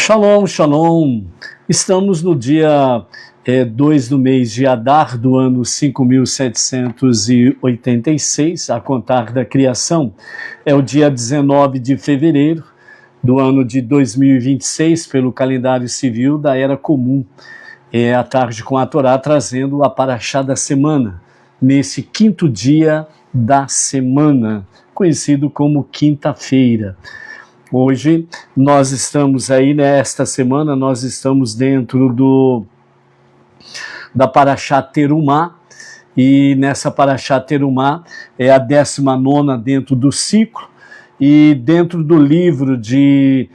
Shalom, shalom. Estamos no dia 2 do mês de Adar do ano 5786, a contar da criação. É o dia 19 de fevereiro do ano de 2026, pelo calendário civil da Era Comum. É a tarde com a Torá, trazendo a Parashá da semana, nesse quinto dia da semana, conhecido como quinta-feira. Hoje nós estamos aí, nesta semana, nós estamos dentro da Parashá Terumá, e nessa Parashá Terumá é a 19ª dentro do ciclo, e dentro do livro de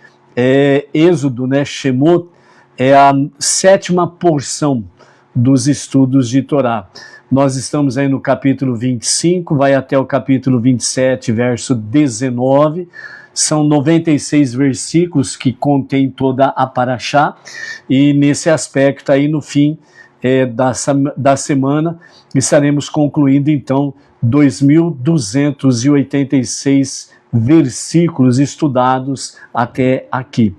Êxodo, Shemot, é a 7ª porção dos estudos de Torá. Nós estamos aí no capítulo 25, vai até o capítulo 27, verso 19, são 96 versículos que contém toda a Parashá, e nesse aspecto aí no fim da semana estaremos concluindo então 2.286 versículos estudados até aqui.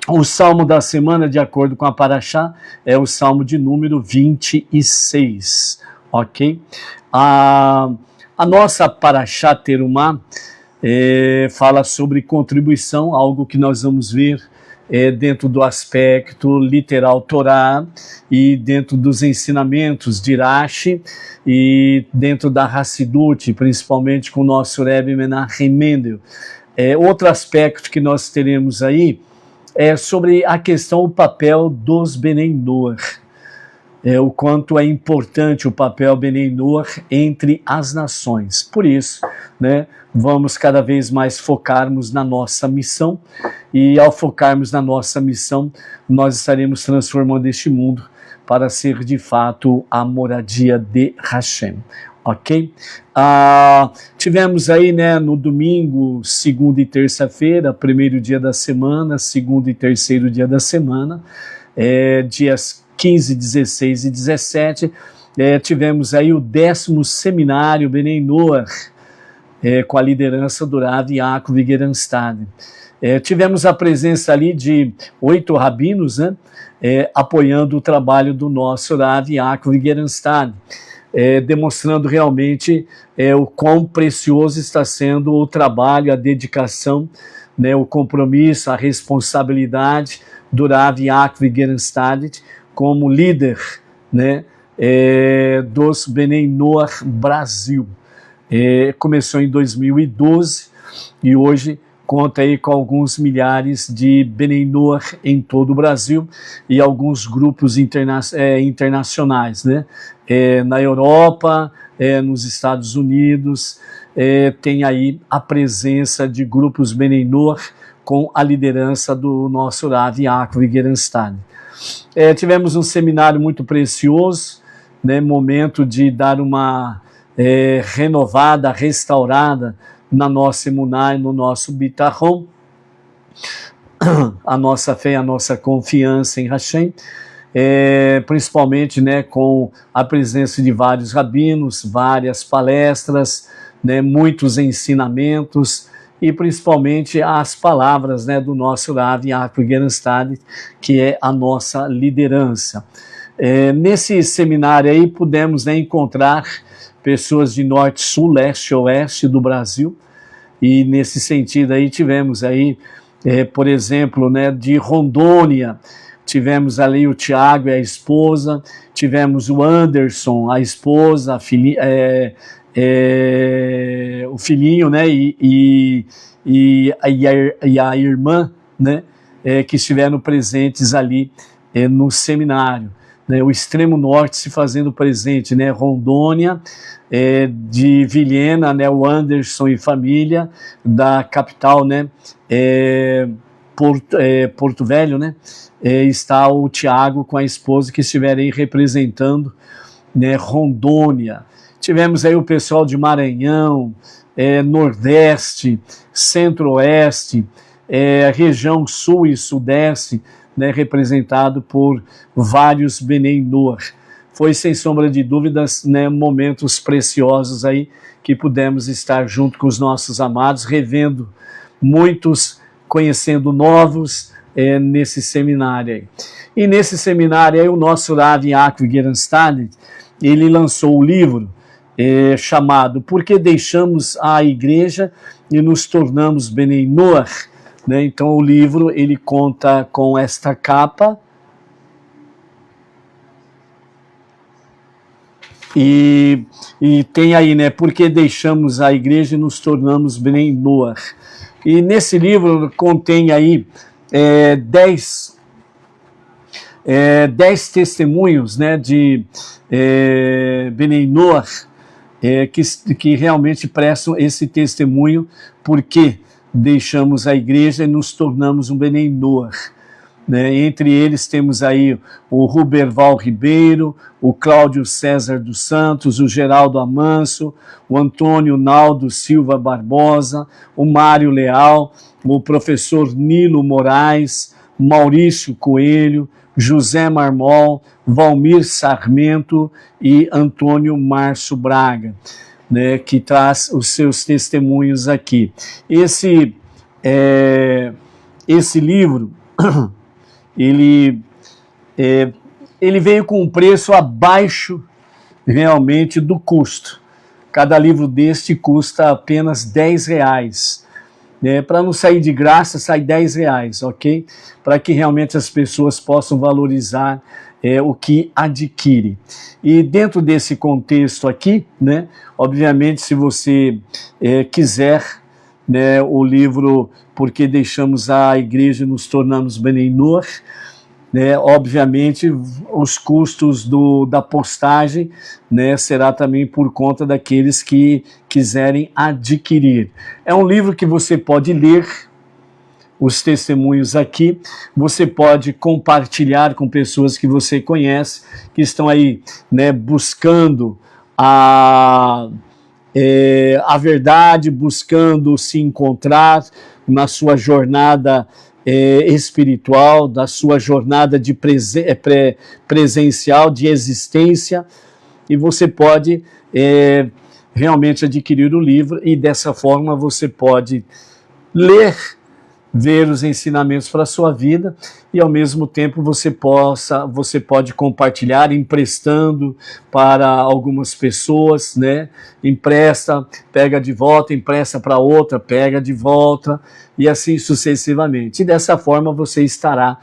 O salmo da semana, de acordo com a Parashá, é o salmo de número 26, ok? A nossa Parashá Terumá fala sobre contribuição, algo que nós vamos ver dentro do aspecto literal Torá e dentro dos ensinamentos de Rashi e dentro da Hassidut, principalmente com o nosso Rebbe Menachem Mendel. Outro aspecto que nós teremos aí é sobre a questão, o papel dos Benei Noach. O quanto é importante o papel Benei Noach entre as nações. Por isso, vamos cada vez mais focarmos na nossa missão, e ao focarmos na nossa missão, nós estaremos transformando este mundo para ser de fato a moradia de Hashem. Ok? Tivemos aí, no domingo, segunda e terça-feira, primeiro dia da semana, segundo e terceiro dia da semana, dias 15, 16 e 17, tivemos aí o 10º seminário Benei Noach, com a liderança do Rav Yaakov Gerenstad. Tivemos a presença ali de 8 rabinos, apoiando o trabalho do nosso Rav Yaakov Gerenstad, demonstrando realmente o quão precioso está sendo o trabalho, a dedicação, o compromisso, a responsabilidade do Rav Yaakov Gerenstad como líder, dos Benei Noach Brasil. Começou em 2012 e hoje conta aí com alguns milhares de Benei Noach em todo o Brasil e alguns grupos internacionais, na Europa, nos Estados Unidos, tem aí a presença de grupos Benei Noach com a liderança do nosso Rav Yaakov Gerenstad. Tivemos um seminário muito precioso, momento de dar uma renovada, restaurada na nossa emuná e no nosso bitachon, a nossa fé, a nossa confiança em Hashem, principalmente com a presença de vários rabinos, várias palestras, muitos ensinamentos, e principalmente as palavras do nosso Rav Yaakov Gerenstad, que é a nossa liderança. Nesse seminário aí pudemos encontrar pessoas de norte, sul, leste, oeste do Brasil, e nesse sentido aí tivemos aí, por exemplo, de Rondônia, tivemos ali o Tiago e a esposa, tivemos o Anderson, a esposa, o filhinho, e a irmã, que estiveram presentes ali no seminário. O extremo norte se fazendo presente, Rondônia, de Vilhena, o Anderson e família, da capital, Porto Velho, está o Tiago com a esposa, que estiveram aí representando, Rondônia. Tivemos aí o pessoal de Maranhão, Nordeste, Centro-Oeste, região Sul e Sudeste, representado por vários Benei Noach. Foi, sem sombra de dúvidas, momentos preciosos aí, que pudemos estar junto com os nossos amados, revendo muitos conhecendo novos nesse seminário aí. E nesse seminário aí, o nosso Rav Yaakov Gerenstad, ele lançou o livro chamado Por que Deixamos a Igreja e Nos Tornamos Benei Noach, né? Então o livro ele conta com esta capa e tem aí, né, Por que Deixamos a Igreja e Nos Tornamos Benei Noach. E nesse livro contém aí 10 testemunhos, né, de Benei Noach, que realmente prestam esse testemunho porque deixamos a igreja e nos tornamos um Benei Noach. Né? Entre eles temos aí o Ruberval Ribeiro, o Cláudio César dos Santos, o Geraldo Amanso, o Antônio Naldo Silva Barbosa, o Mário Leal, o professor Nilo Moraes, Maurício Coelho, José Marmol, Valmir Sarmento e Antônio Márcio Braga, né, que traz os seus testemunhos aqui. Esse livro, ele veio com um preço abaixo realmente do custo. Cada livro deste custa apenas R$10. Para não sair de graça, sai R$10, ok? Para que realmente as pessoas possam valorizar o que adquire. E dentro desse contexto aqui, né, obviamente, se você quiser, né, o livro Por que Deixamos a Igreja e Nos Tornamos Benei Noach, né, obviamente os custos da postagem, né, será também por conta daqueles que quiserem adquirir. É um livro que você pode ler os testemunhos aqui, você pode compartilhar com pessoas que você conhece, que estão aí, né, buscando a verdade, buscando se encontrar na sua jornada espiritual, da sua jornada de presencial, de existência, e você pode realmente adquirir o livro, e dessa forma você pode ler, ver os ensinamentos para a sua vida, e ao mesmo tempo você pode compartilhar, emprestando para algumas pessoas, né? Empresta, pega de volta, empresta para outra, pega de volta, e assim sucessivamente. E dessa forma você estará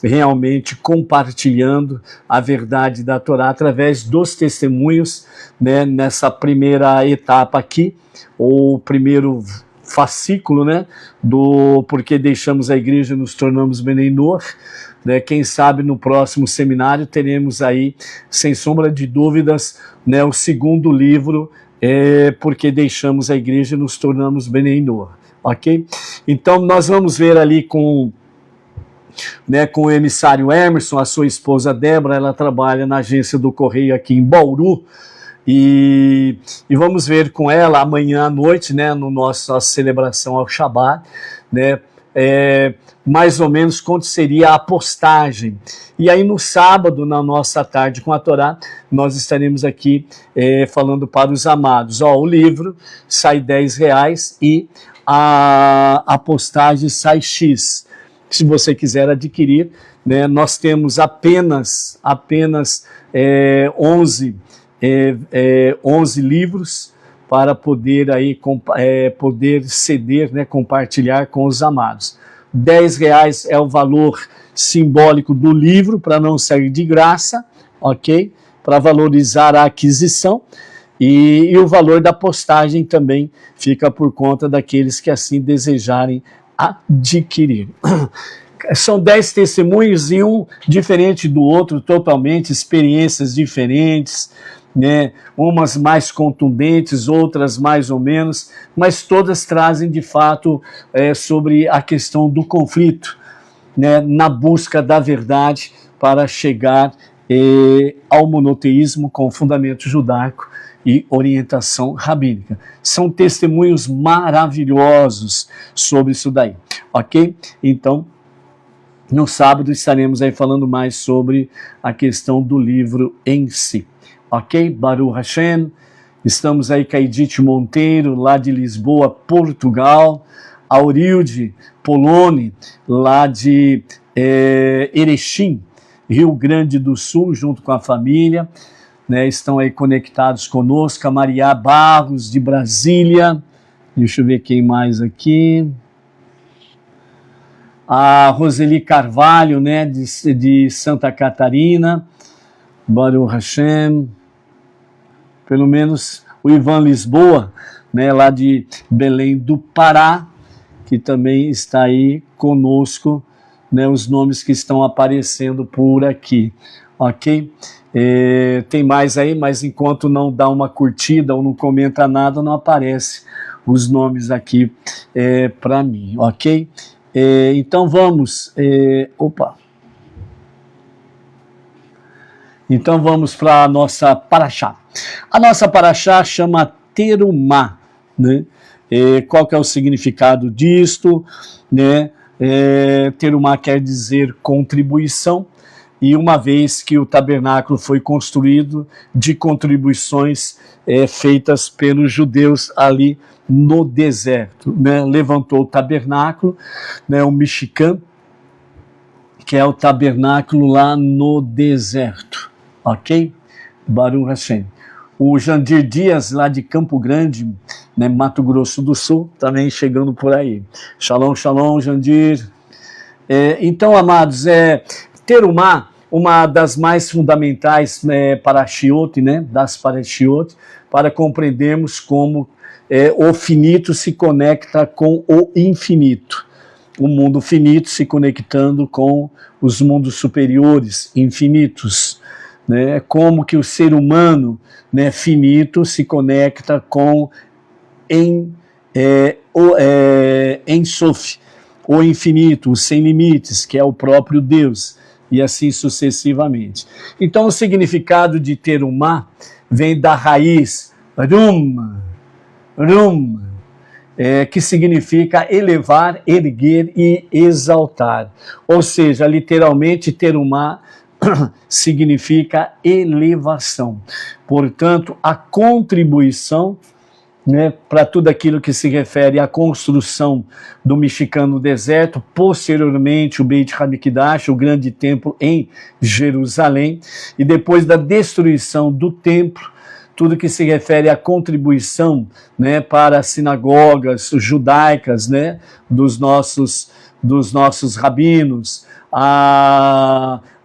realmente compartilhando a verdade da Torá através dos testemunhos, né? Nessa primeira etapa aqui, ou primeiro fascículo, né, do Porque Deixamos a Igreja e Nos Tornamos Benei Noach, né? Quem sabe no próximo seminário teremos aí, sem sombra de dúvidas, né, o segundo livro, Porque Deixamos a Igreja e Nos Tornamos Benei Noach, ok? Então nós vamos ver ali com o emissário Emerson, a sua esposa Débora, ela trabalha na agência do Correio aqui em Bauru, e vamos ver com ela amanhã à noite, né, no nossa celebração ao Shabbat, né, mais ou menos quanto seria a postagem. E aí no sábado, na nossa tarde com a Torá, nós estaremos aqui falando para os amados. O livro sai R$10 e a postagem sai X. Se você quiser adquirir, né, nós temos apenas 11 livros para poder ceder, né, compartilhar com os amados. R$10 é o valor simbólico do livro, para não sair de graça, ok? Para valorizar a aquisição, e o valor da postagem também fica por conta daqueles que assim desejarem adquirir. São 10 testemunhos, e um diferente do outro, totalmente, experiências diferentes, né? Umas mais contundentes, outras mais ou menos, mas todas trazem de fato sobre a questão do conflito, né? Na busca da verdade para chegar ao monoteísmo com fundamento judaico e orientação rabínica. São testemunhos maravilhosos sobre isso daí, ok? Então, no sábado estaremos aí falando mais sobre a questão do livro em si. Ok? Baruch Hashem. Estamos aí com a Edith Monteiro, lá de Lisboa, Portugal. Aurilde Poloni, lá de Erechim, Rio Grande do Sul, junto com a família, né, estão aí conectados conosco. A Maria Barros, de Brasília, deixa eu ver quem mais aqui, a Roseli Carvalho, né, de Santa Catarina, Baruch Hashem, pelo menos o Ivan Lisboa, né, lá de Belém do Pará, que também está aí conosco, né, os nomes que estão aparecendo por aqui, ok? Tem mais aí, mas enquanto não dá uma curtida ou não comenta nada, não aparece os nomes aqui para mim, ok? Então vamos, Então vamos para a nossa paraxá. A nossa paraxá chama Terumá, né? Qual que é o significado disto, né? Terumá quer dizer contribuição, e uma vez que o tabernáculo foi construído de contribuições feitas pelos judeus ali no deserto, né? Levantou o tabernáculo, né? O Mishkan, que é o tabernáculo lá no deserto, ok? Baruch Hashem. O Jandir Dias, lá de Campo Grande, né, Mato Grosso do Sul, também chegando por aí. Shalom, shalom, Jandir. Então, amados, Terumá, uma das mais fundamentais parashiot, né, das parashiot, para compreendermos como o finito se conecta com o infinito. O mundo finito se conectando com os mundos superiores, infinitos. Né, como que o ser humano, né, finito se conecta com Ensof, o infinito, o sem limites, que é o próprio Deus, e assim sucessivamente. Então o significado de Terumá vem da raiz Rum, que significa elevar, erguer e exaltar. Ou seja, literalmente Terumá significa elevação. Portanto, a contribuição, né, para tudo aquilo que se refere à construção do Mishkan no deserto, posteriormente o Beit HaMikdash, o grande templo em Jerusalém, e depois da destruição do templo, tudo que se refere à contribuição, né, para as sinagogas judaicas, né, dos nossos rabinos,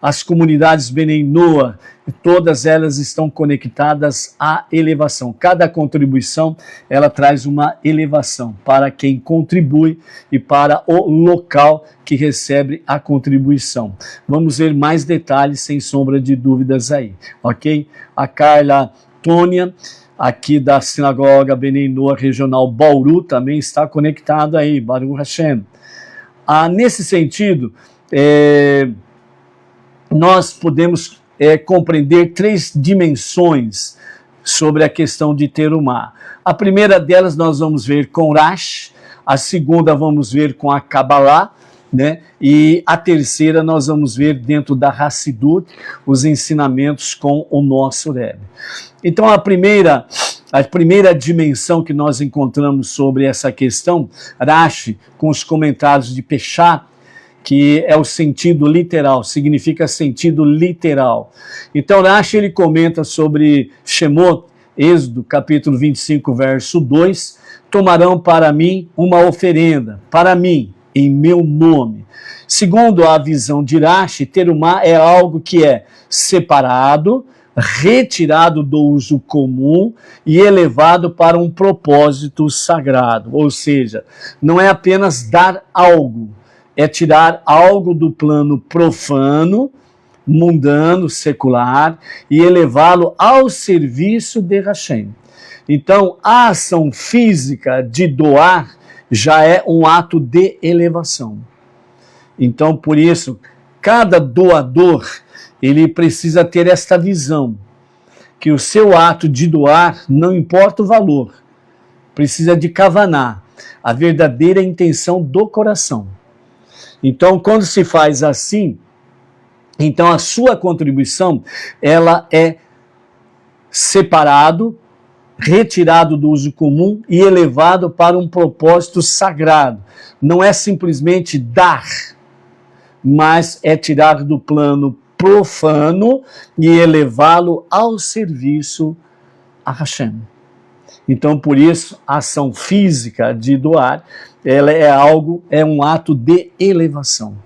as comunidades Benei Noah, todas elas estão conectadas à elevação. Cada contribuição, ela traz uma elevação para quem contribui e para o local que recebe a contribuição. Vamos ver mais detalhes, sem sombra de dúvidas aí, ok? A Carla Tônia, aqui da Sinagoga Benei Noah Regional Bauru, também está conectada aí, Baruch Hashem. Nesse sentido, nós podemos compreender 3 dimensões sobre a questão de Terumá. A primeira delas nós vamos ver com Rashi, a segunda vamos ver com a Kabbalah, né? E a terceira nós vamos ver dentro da Hassidut, os ensinamentos com o nosso Rebbe. Então a primeira dimensão que nós encontramos sobre essa questão, Rashi, com os comentários de Peshat, que é o sentido literal, significa sentido literal. Então Rashi, ele comenta sobre Shemot, Êxodo, capítulo 25, verso 2, tomarão para mim uma oferenda, para mim, em meu nome. Segundo a visão de Rashi, Terumá é algo que é separado, retirado do uso comum e elevado para um propósito sagrado. Ou seja, não é apenas dar algo, é tirar algo do plano profano, mundano, secular, e elevá-lo ao serviço de Hashem. Então, a ação física de doar já é um ato de elevação. Então, por isso, cada doador, ele precisa ter esta visão, que o seu ato de doar, não importa o valor, precisa de kavaná, a verdadeira intenção do coração. Então, quando se faz assim, então a sua contribuição, ela é separado, retirado do uso comum e elevado para um propósito sagrado. Não é simplesmente dar, mas é tirado do plano profano e elevá-lo ao serviço a Hashem. Então, por isso, a ação física de doar, ela é um ato de elevação.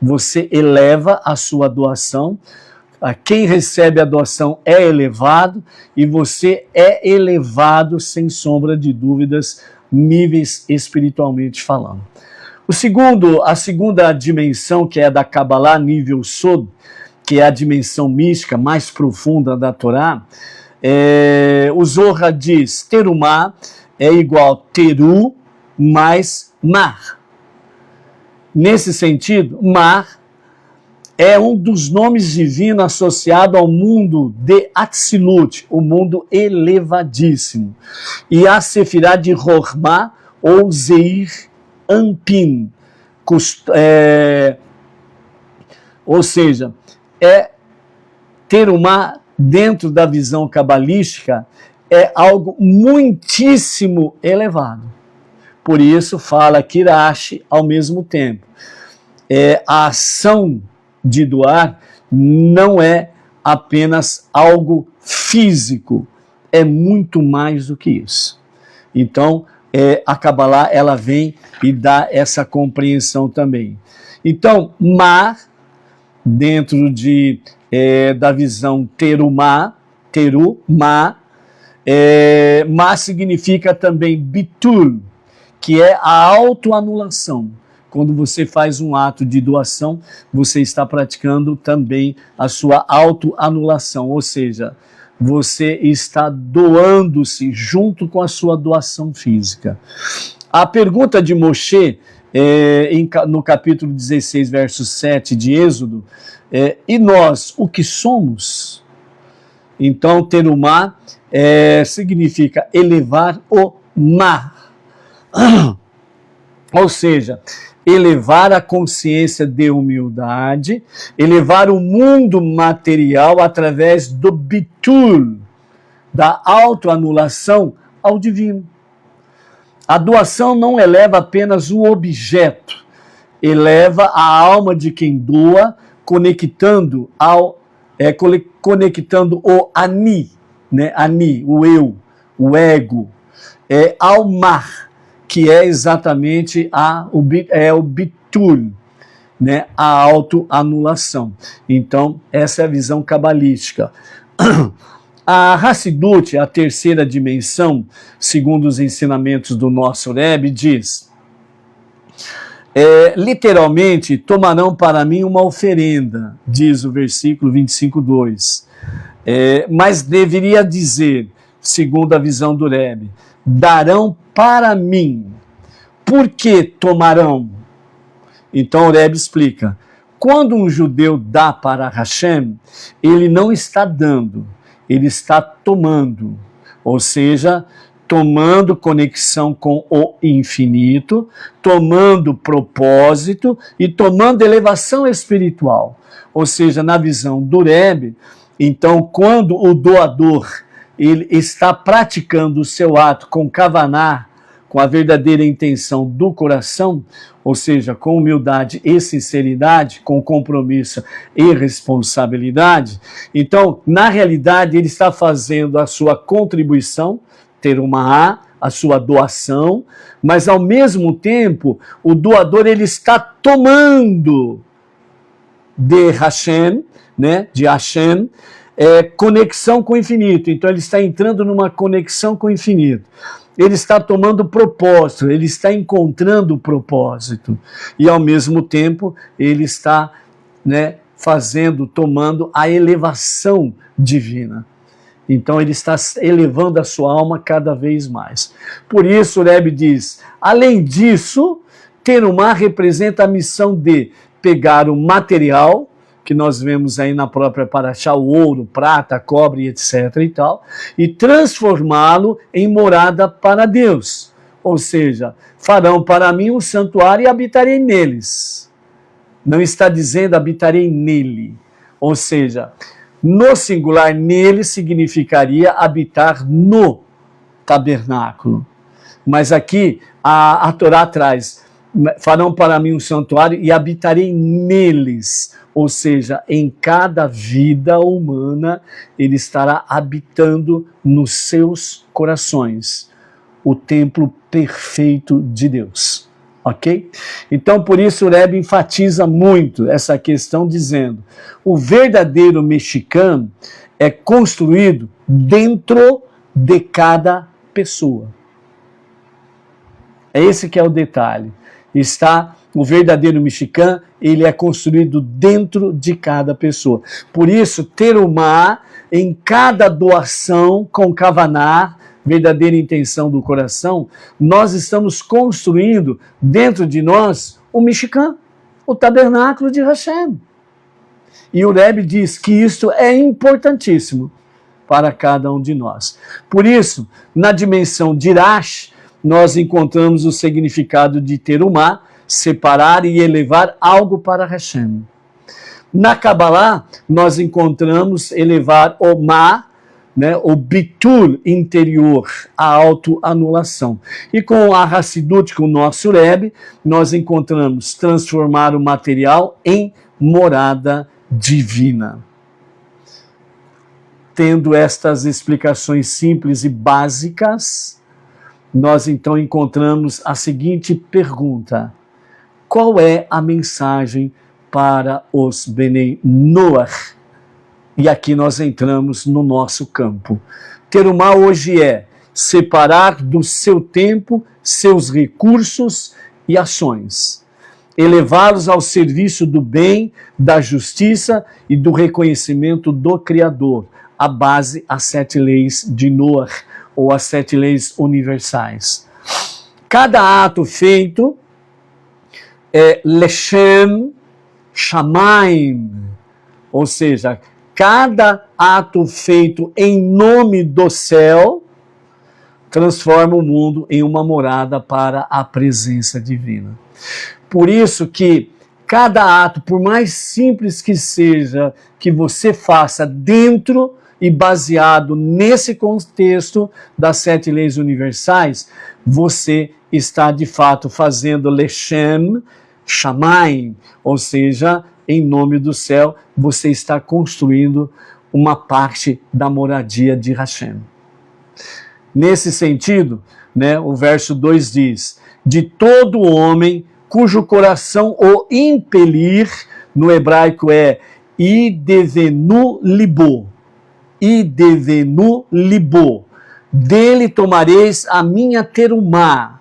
Você eleva a sua doação, quem recebe a doação é elevado e você é elevado, sem sombra de dúvidas, níveis espiritualmente falando. A segunda dimensão, que é da Kabbalah, nível Sod, que é a dimensão mística mais profunda da Torá, o Zohar diz, terumá é igual teru mais mar. Nesse sentido, mar é um dos nomes divinos associado ao mundo de Atzilut, o mundo elevadíssimo. E a Sefirá de Rohma ou Zeir Anpin, ou seja, terumá dentro da visão cabalística é algo muitíssimo elevado. Por isso fala Kirashi ao mesmo tempo. A ação de doar não é apenas algo físico, é muito mais do que isso. Então, a Kabbalah ela vem e dá essa compreensão também. Então, mar, dentro da visão terumá, ma significa também bitul, que é a autoanulação. Quando você faz um ato de doação, você está praticando também a sua autoanulação, ou seja, você está doando-se junto com a sua doação física. A pergunta de Moshe, no capítulo 16, verso 7 de Êxodo, e nós, o que somos? Então, terumá significa elevar o mar. Ou seja, elevar a consciência de humildade, elevar o mundo material através do bitul, da autoanulação ao divino. A doação não eleva apenas o objeto, eleva a alma de quem doa, conectando o ani, né? Ani, o eu, o ego, ao mar, que é exatamente o bitul, né? A autoanulação. Então, essa é a visão cabalística. A Hassidut, a terceira dimensão, segundo os ensinamentos do nosso Rebbe, diz, literalmente, tomarão para mim uma oferenda, diz o versículo 25:2. Mas deveria dizer, segundo a visão do Rebbe, darão para mim. Por que tomarão? Então o Rebbe explica, quando um judeu dá para Hashem, ele não está dando, ele está tomando, ou seja, tomando conexão com o infinito, tomando propósito e tomando elevação espiritual. Ou seja, na visão do Rebbe, então quando o doador ele está praticando o seu ato com kavaná, com a verdadeira intenção do coração, ou seja, com humildade e sinceridade, com compromisso e responsabilidade, então, na realidade, ele está fazendo a sua contribuição, a sua doação, mas ao mesmo tempo, o doador ele está tomando de Hashem, né, de Hashem, conexão com o infinito. Então ele está entrando numa conexão com o infinito. Ele está tomando propósito, ele está encontrando o propósito. E ao mesmo tempo ele está, né, tomando a elevação divina. Então ele está elevando a sua alma cada vez mais. Por isso o Rebbe diz, além disso, terumá representa a missão de pegar o material, que nós vemos aí na própria Parashá, o ouro, prata, cobre, etc. e tal, e transformá-lo em morada para Deus. Ou seja, farão para mim um santuário e habitarei neles. Não está dizendo habitarei nele. Ou seja, No singular, nele significaria habitar no tabernáculo. Mas aqui a Torá traz: farão para mim um santuário e habitarei neles. Ou seja, em cada vida humana, ele estará habitando nos seus corações, o templo perfeito de Deus. Ok? Então, por isso, o Rebbe enfatiza muito essa questão, dizendo: o verdadeiro mexicano é construído dentro de cada pessoa. É esse que é o detalhe. O verdadeiro mexicano, ele é construído dentro de cada pessoa. Por isso, terumá, em cada doação com kavaná, verdadeira intenção do coração, nós estamos construindo dentro de nós o mexicano, o tabernáculo de Hashem. E o Rebbe diz que isso é importantíssimo para cada um de nós. Por isso, na dimensão de Irash, nós encontramos o significado de terumá, separar e elevar algo para Hashem. Na Kabbalah, nós encontramos elevar o ma, né, o bitul interior, a autoanulação. E com a Hassidut, com o nosso Rebbe, nós encontramos transformar o material em morada divina. Tendo estas explicações simples e básicas, nós então encontramos a seguinte pergunta: qual é a mensagem para os Benei Noach? E aqui nós entramos no nosso campo. Terumá hoje é separar do seu tempo, seus recursos e ações, elevá-los ao serviço do bem, da justiça e do reconhecimento do Criador, a base, as 7 leis de Noach, ou as 7 leis universais. Cada ato feito é Leshem Shamaim, ou seja, cada ato feito em nome do céu transforma o mundo em uma morada para a presença divina. Por isso que cada ato, por mais simples que seja, que você faça dentro e baseado nesse contexto das 7 leis universais, você está de fato fazendo Leshem Shamaim, ou seja, em nome do céu, você está construindo uma parte da moradia de Hashem. Nesse sentido, né, o verso 2 diz: de todo homem cujo coração o impelir, no hebraico é idevenu libo, idevenu libo, dele tomareis a minha terumá,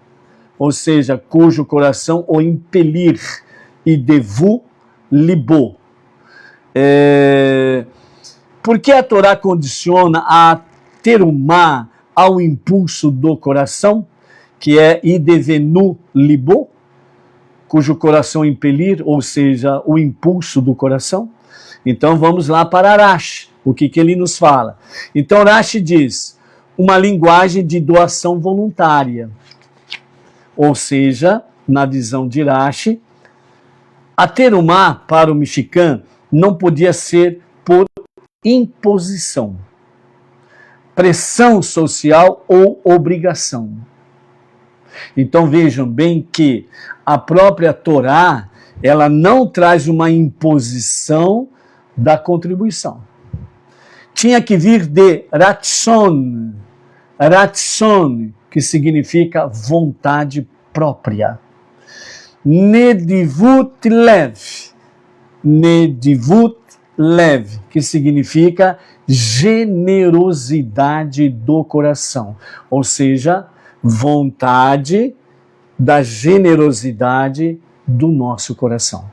ou seja, cujo coração o impelir, idevu libo. Por que a Torá condiciona a terumá ao impulso do coração, que é idevenu libo, cujo coração impelir, ou seja, o impulso do coração? Então vamos lá para Rashi, o que ele nos fala. Então Rashi diz: uma linguagem de doação voluntária, ou seja, na visão de Rashi, a terumá para o mexicano não podia ser por imposição, pressão social ou obrigação. Então vejam bem que a própria Torá, ela não traz uma imposição da contribuição. Tinha que vir de ratson, ratson, que significa vontade própria. Nedivut lev, nedivut lev, que significa generosidade do coração, ou seja, vontade da generosidade do nosso coração.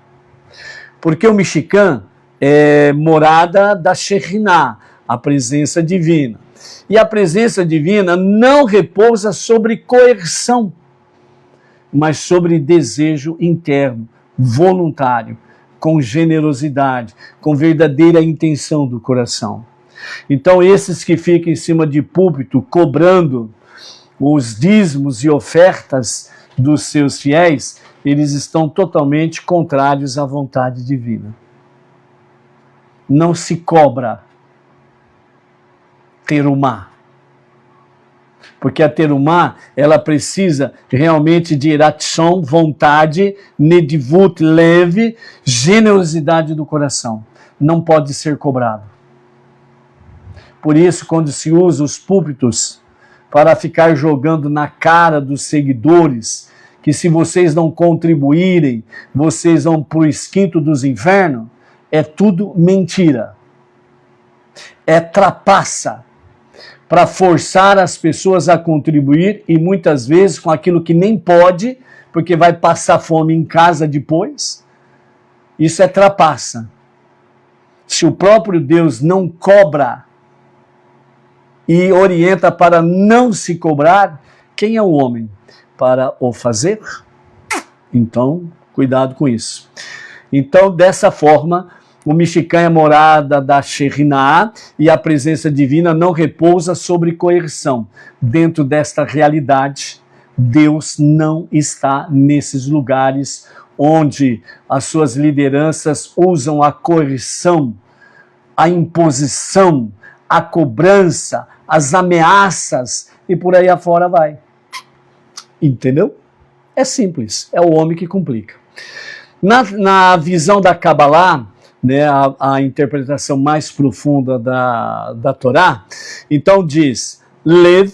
Porque o mexicano é morada da Shekhinah, a presença divina. E a presença divina não repousa sobre coerção, mas sobre desejo interno, voluntário, com generosidade, com verdadeira intenção do coração. Então, esses que ficam em cima de púlpito cobrando os dízimos e ofertas dos seus fiéis, eles estão totalmente contrários à vontade divina. Não se cobra terumá. Porque a terumá, ela precisa realmente de ratzon, vontade, nedivut, leve, generosidade do coração. Não pode ser cobrado. Por isso, quando se usa os púlpitos para ficar jogando na cara dos seguidores, que se vocês não contribuírem, vocês vão para o esquinto dos infernos, é tudo mentira. É trapaça para forçar as pessoas a contribuir e muitas vezes com aquilo que nem pode, porque vai passar fome em casa depois. Isso é trapaça. Se o próprio Deus não cobra e orienta para não se cobrar, quem é o homem para o fazer? Então, cuidado com isso. Então, dessa forma, o Mishkan é morada da Shekhinah e a presença divina não repousa sobre coerção. Dentro desta realidade, Deus não está nesses lugares onde as suas lideranças usam a coerção, a imposição, a cobrança, as ameaças e por aí afora vai. Entendeu? É simples, é o homem que complica. Na visão da Kabbalah, né, a interpretação mais profunda da Torá, então diz Lev,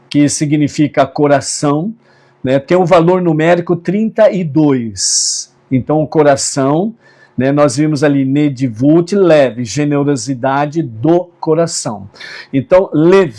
que significa coração, né, tem um valor numérico 32. Então o coração, né, nós vimos ali Nedivut, leve, generosidade do coração. Então Lev,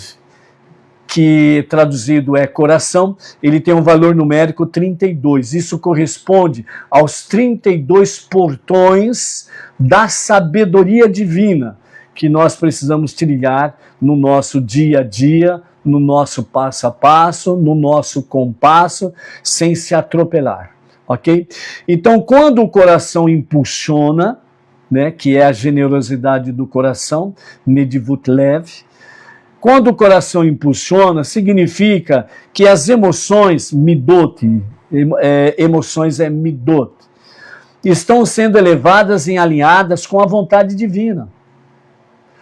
que traduzido é coração, ele tem um valor numérico 32. Isso corresponde aos 32 portões da sabedoria divina que nós precisamos trilhar no nosso dia a dia, no nosso passo a passo, no nosso compasso, sem se atropelar, ok? Então, quando o coração impulsiona, né, que é a generosidade do coração, Nedivut Lev, quando o coração impulsiona, significa que as emoções, midot, emoções é midot, estão sendo elevadas e alinhadas com a vontade divina.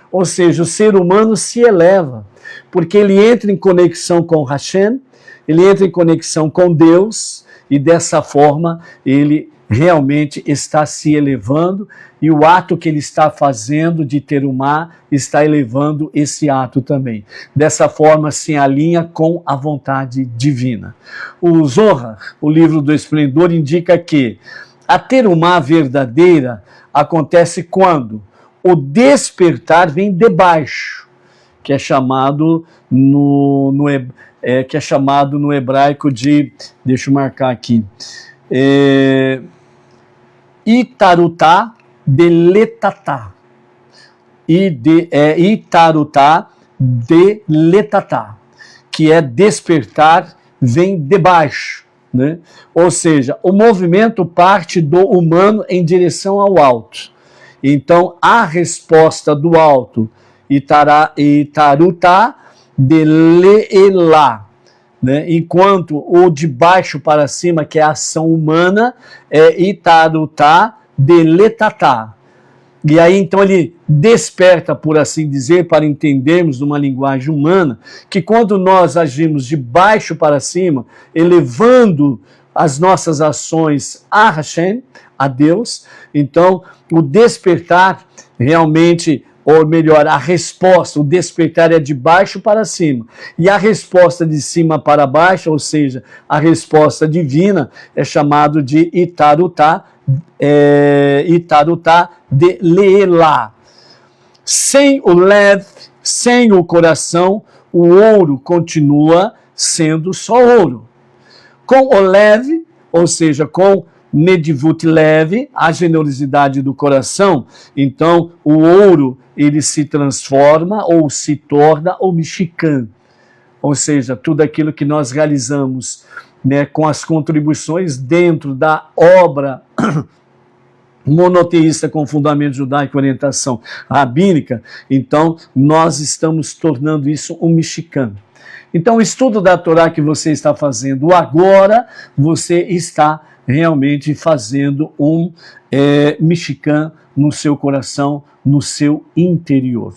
Ou seja, o ser humano se eleva, porque ele entra em conexão com Hashem, ele entra em conexão com Deus, e dessa forma ele realmente está se elevando, e o ato que ele está fazendo de terumá está elevando esse ato também. Dessa forma se alinha com a vontade divina. O Zohar, o livro do Esplendor, indica que a terumá verdadeira acontece quando o despertar vem de baixo, que é chamado que é chamado no hebraico de, deixa eu marcar aqui, Itarutá de letatá. Itarutá de letatá, que é despertar, vem de baixo, né? Ou seja, o movimento parte do humano em direção ao alto. Então, a resposta do alto, Itarutá de leelá, né? Enquanto o de baixo para cima, que é a ação humana, é Itarutá de letatá. E aí, então, ele desperta, por assim dizer, para entendermos numa linguagem humana, que quando nós agimos de baixo para cima, elevando as nossas ações a Hashem, a Deus, então, o despertar realmente, ou melhor, a resposta, o despertar é de baixo para cima, e a resposta de cima para baixo, ou seja, a resposta divina, é chamado de Itarutá, Itarutá de Leelá. Sem o Lev, sem o coração, o ouro continua sendo só ouro. Com o Lev, ou seja, com Nedivut Lev, a generosidade do coração, então o ouro ele se transforma ou se torna o Mishkan, ou seja, tudo aquilo que nós realizamos, né, com as contribuições dentro da obra monoteísta com fundamento judaico e orientação rabínica, então nós estamos tornando isso um Mishkan. Então o estudo da Torá que você está fazendo agora, você está realmente fazendo um Mishkan no seu coração, no seu interior.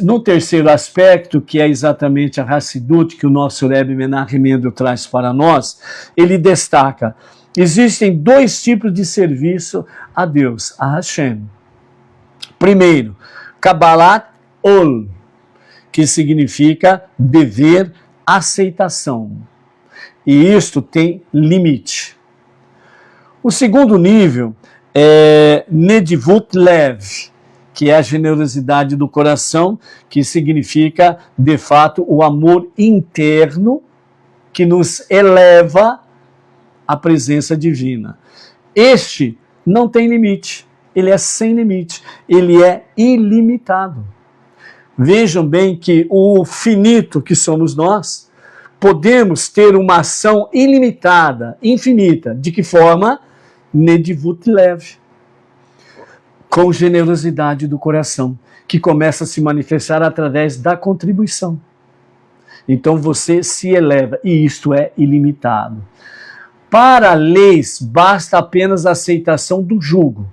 No terceiro aspecto, que é exatamente a Hassidut, que o nosso Rebbe Menachem Mendel traz para nós, ele destaca: existem dois tipos de serviço a Deus, a Hashem. Primeiro, Kabbalat Ol, que significa dever, aceitação. E isto tem limite. O segundo nível é Nedivut Lev, que é a generosidade do coração, que significa, de fato, o amor interno que nos eleva à presença divina. Este não tem limite, ele é sem limite, ele é ilimitado. Vejam bem que o finito que somos nós, podemos ter uma ação ilimitada, infinita. De que forma? Nedivut Lev, com generosidade do coração, que começa a se manifestar através da contribuição. Então você se eleva, e isto é ilimitado. Para leis, basta apenas a aceitação do jugo.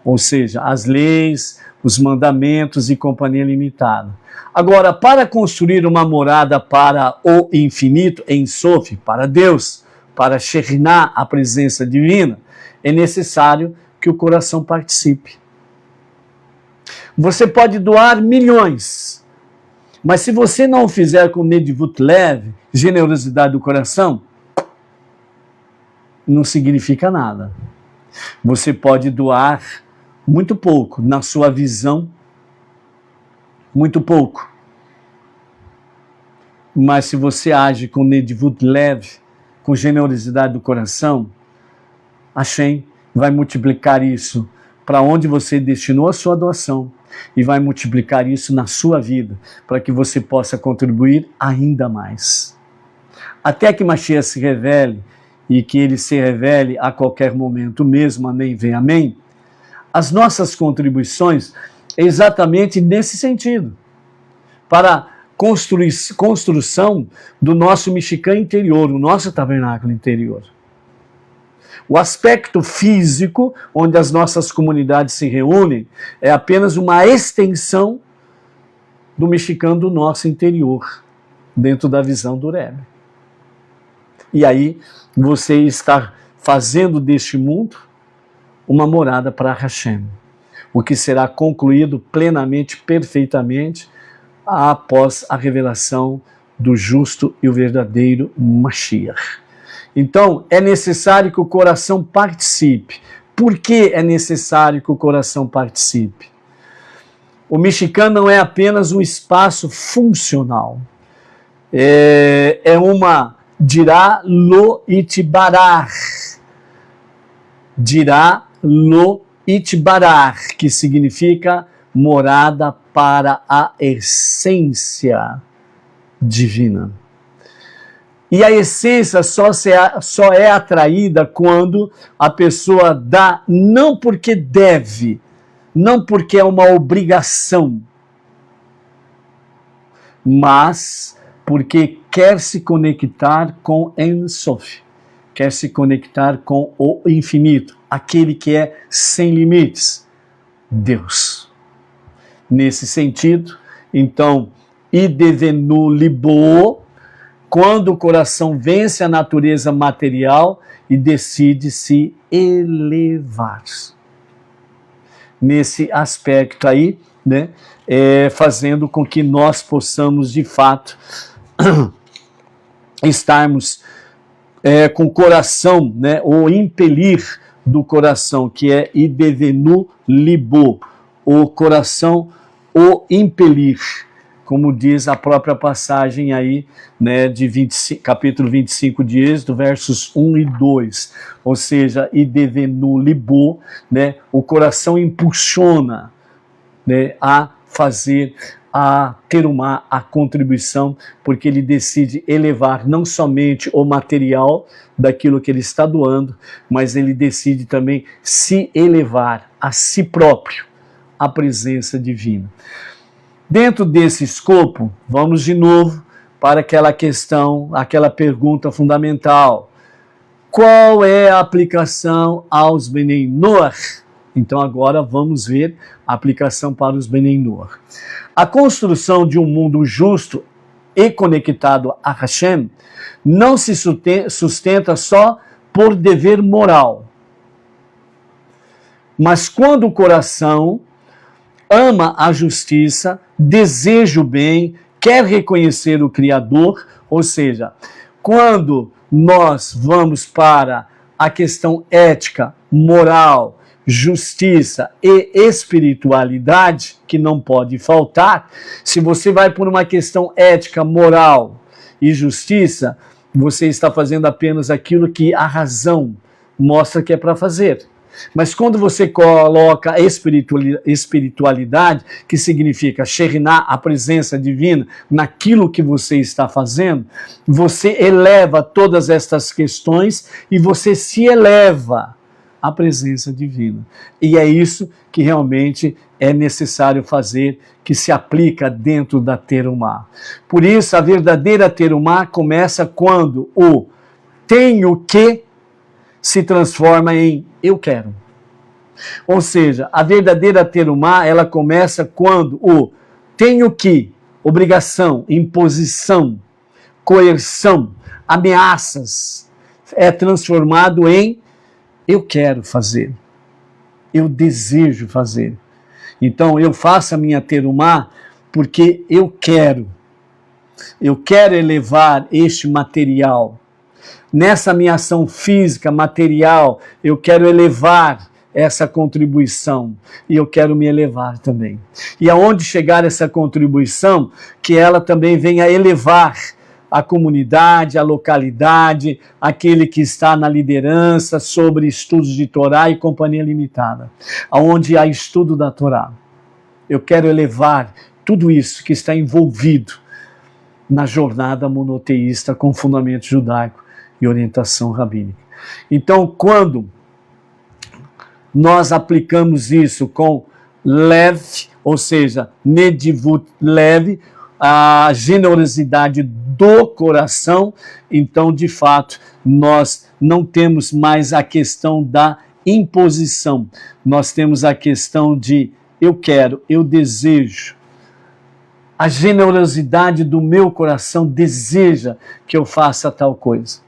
Ou seja, as leis, os mandamentos e companhia limitada. Agora, para construir uma morada para o infinito, em Sof, para Deus, para Shekhinah, a presença divina, é necessário que o coração participe. Você pode doar milhões, mas se você não o fizer com Nedivut Lev, generosidade do coração, não significa nada. Você pode doar muito pouco, na sua visão, muito pouco. Mas se você age com Nedivut Lev, com generosidade do coração, Hashem vai multiplicar isso para onde você destinou a sua doação e vai multiplicar isso na sua vida, para que você possa contribuir ainda mais. Até que Mashiach se revele, e que ele se revele a qualquer momento mesmo, amém, vem amém, as nossas contribuições é exatamente nesse sentido, para construção do nosso Mishkan interior, o nosso tabernáculo interior. O aspecto físico, onde as nossas comunidades se reúnem, é apenas uma extensão do Mishkan do nosso interior, dentro da visão do Rebbe. E aí você está fazendo deste mundo uma morada para Hashem, o que será concluído plenamente, perfeitamente, após a revelação do justo e o verdadeiro Mashiach. Então, é necessário que o coração participe. Por que é necessário que o coração participe? O Mishkan não é apenas um espaço funcional. É uma dirá lo itbarar. Dirá lo itbarar, que significa morada para a essência divina. E a essência só é atraída quando a pessoa dá, não porque deve, não porque é uma obrigação, mas porque quer se conectar com Ein Sof, quer se conectar com o infinito, aquele que é sem limites, Deus. Nesse sentido, então, idevenu libo, quando o coração vence a natureza material e decide se elevar. Nesse aspecto aí, né, fazendo com que nós possamos, de fato, estarmos com o coração, né, o impelir do coração, que é idevenu libo, o coração, o impelir, como diz a própria passagem aí, né, de capítulo 25 de Êxodo, versos 1 e 2. Ou seja, idevenu libo, né, o coração impulsiona, né, a fazer, a terumar a contribuição, porque ele decide elevar não somente o material daquilo que ele está doando, mas ele decide também se elevar a si próprio, à presença divina. Dentro desse escopo, vamos de novo para aquela questão, aquela pergunta fundamental. Qual é a aplicação aos Bnei Noach Então agora vamos ver a aplicação para os Benei Noach. A construção de um mundo justo e conectado a Hashem não se sustenta só por dever moral. Mas quando o coração ama a justiça, deseja o bem, quer reconhecer o Criador, ou seja, quando nós vamos para a questão ética, moral, justiça e espiritualidade, que não pode faltar, se você vai por uma questão ética, moral e justiça, você está fazendo apenas aquilo que a razão mostra que é para fazer. Mas quando você coloca a espiritualidade, que significa Shekhinah, a presença divina, naquilo que você está fazendo, você eleva todas estas questões e você se eleva à presença divina. E é isso que realmente é necessário fazer, que se aplica dentro da Terumá. Por isso, a verdadeira Terumá começa quando o tenho que se transforma em eu quero. Ou seja, a verdadeira Terumá, ela começa quando o tenho que, obrigação, imposição, coerção, ameaças, é transformado em eu quero fazer, eu desejo fazer. Então eu faço a minha Terumá porque eu quero elevar este material. Nessa minha ação física, material, eu quero elevar essa contribuição e eu quero me elevar também. E aonde chegar essa contribuição, que ela também venha elevar a comunidade, a localidade, aquele que está na liderança sobre estudos de Torá e companhia limitada, aonde há estudo da Torá. Eu quero elevar tudo isso que está envolvido na jornada monoteísta com fundamento judaico e orientação rabínica. Então, quando nós aplicamos isso com leve, ou seja, nedivut leve, a generosidade do coração, então, de fato, nós não temos mais a questão da imposição. Nós temos a questão de eu quero, eu desejo. A generosidade do meu coração deseja que eu faça tal coisa.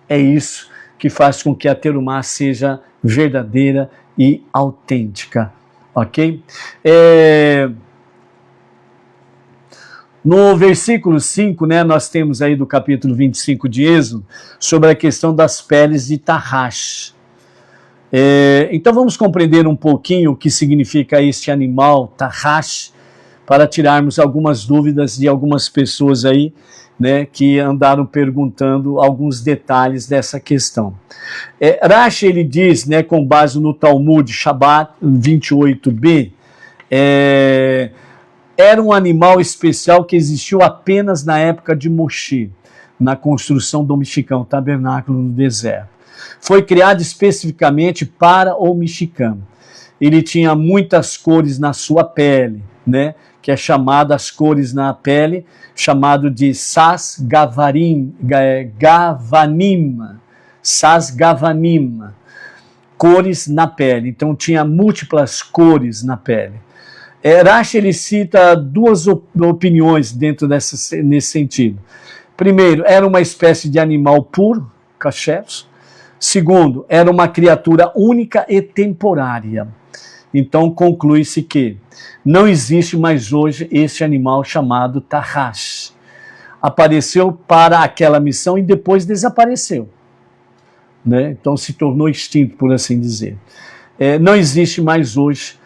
É isso que faz com que a Terumá seja verdadeira e autêntica, ok? No versículo 5, né, nós temos aí do capítulo 25 de Êxodo, sobre a questão das peles de Tahash. Então vamos compreender um pouquinho o que significa este animal, Tahash, para tirarmos algumas dúvidas de algumas pessoas aí, né, que andaram perguntando alguns detalhes dessa questão. Rashi, ele diz, né, com base no Talmud Shabbat 28b, era um animal especial que existiu apenas na época de Moshe, na construção do Mishkan, tabernáculo no deserto. Foi criado especificamente para o Mishkan. Ele tinha muitas cores na sua pele, né, que é chamada as cores na pele, chamado de Sas Gavanim, Sas Gavanim, cores na pele. Então tinha múltiplas cores na pele. Rashi, ele cita duas opiniões dentro nesse sentido. Primeiro, era uma espécie de animal puro, kasher. Segundo, era uma criatura única e temporária. Então conclui-se que não existe mais hoje esse animal chamado Tahash. Apareceu para aquela missão e depois desapareceu, né? Então se tornou extinto, por assim dizer. Não existe mais hoje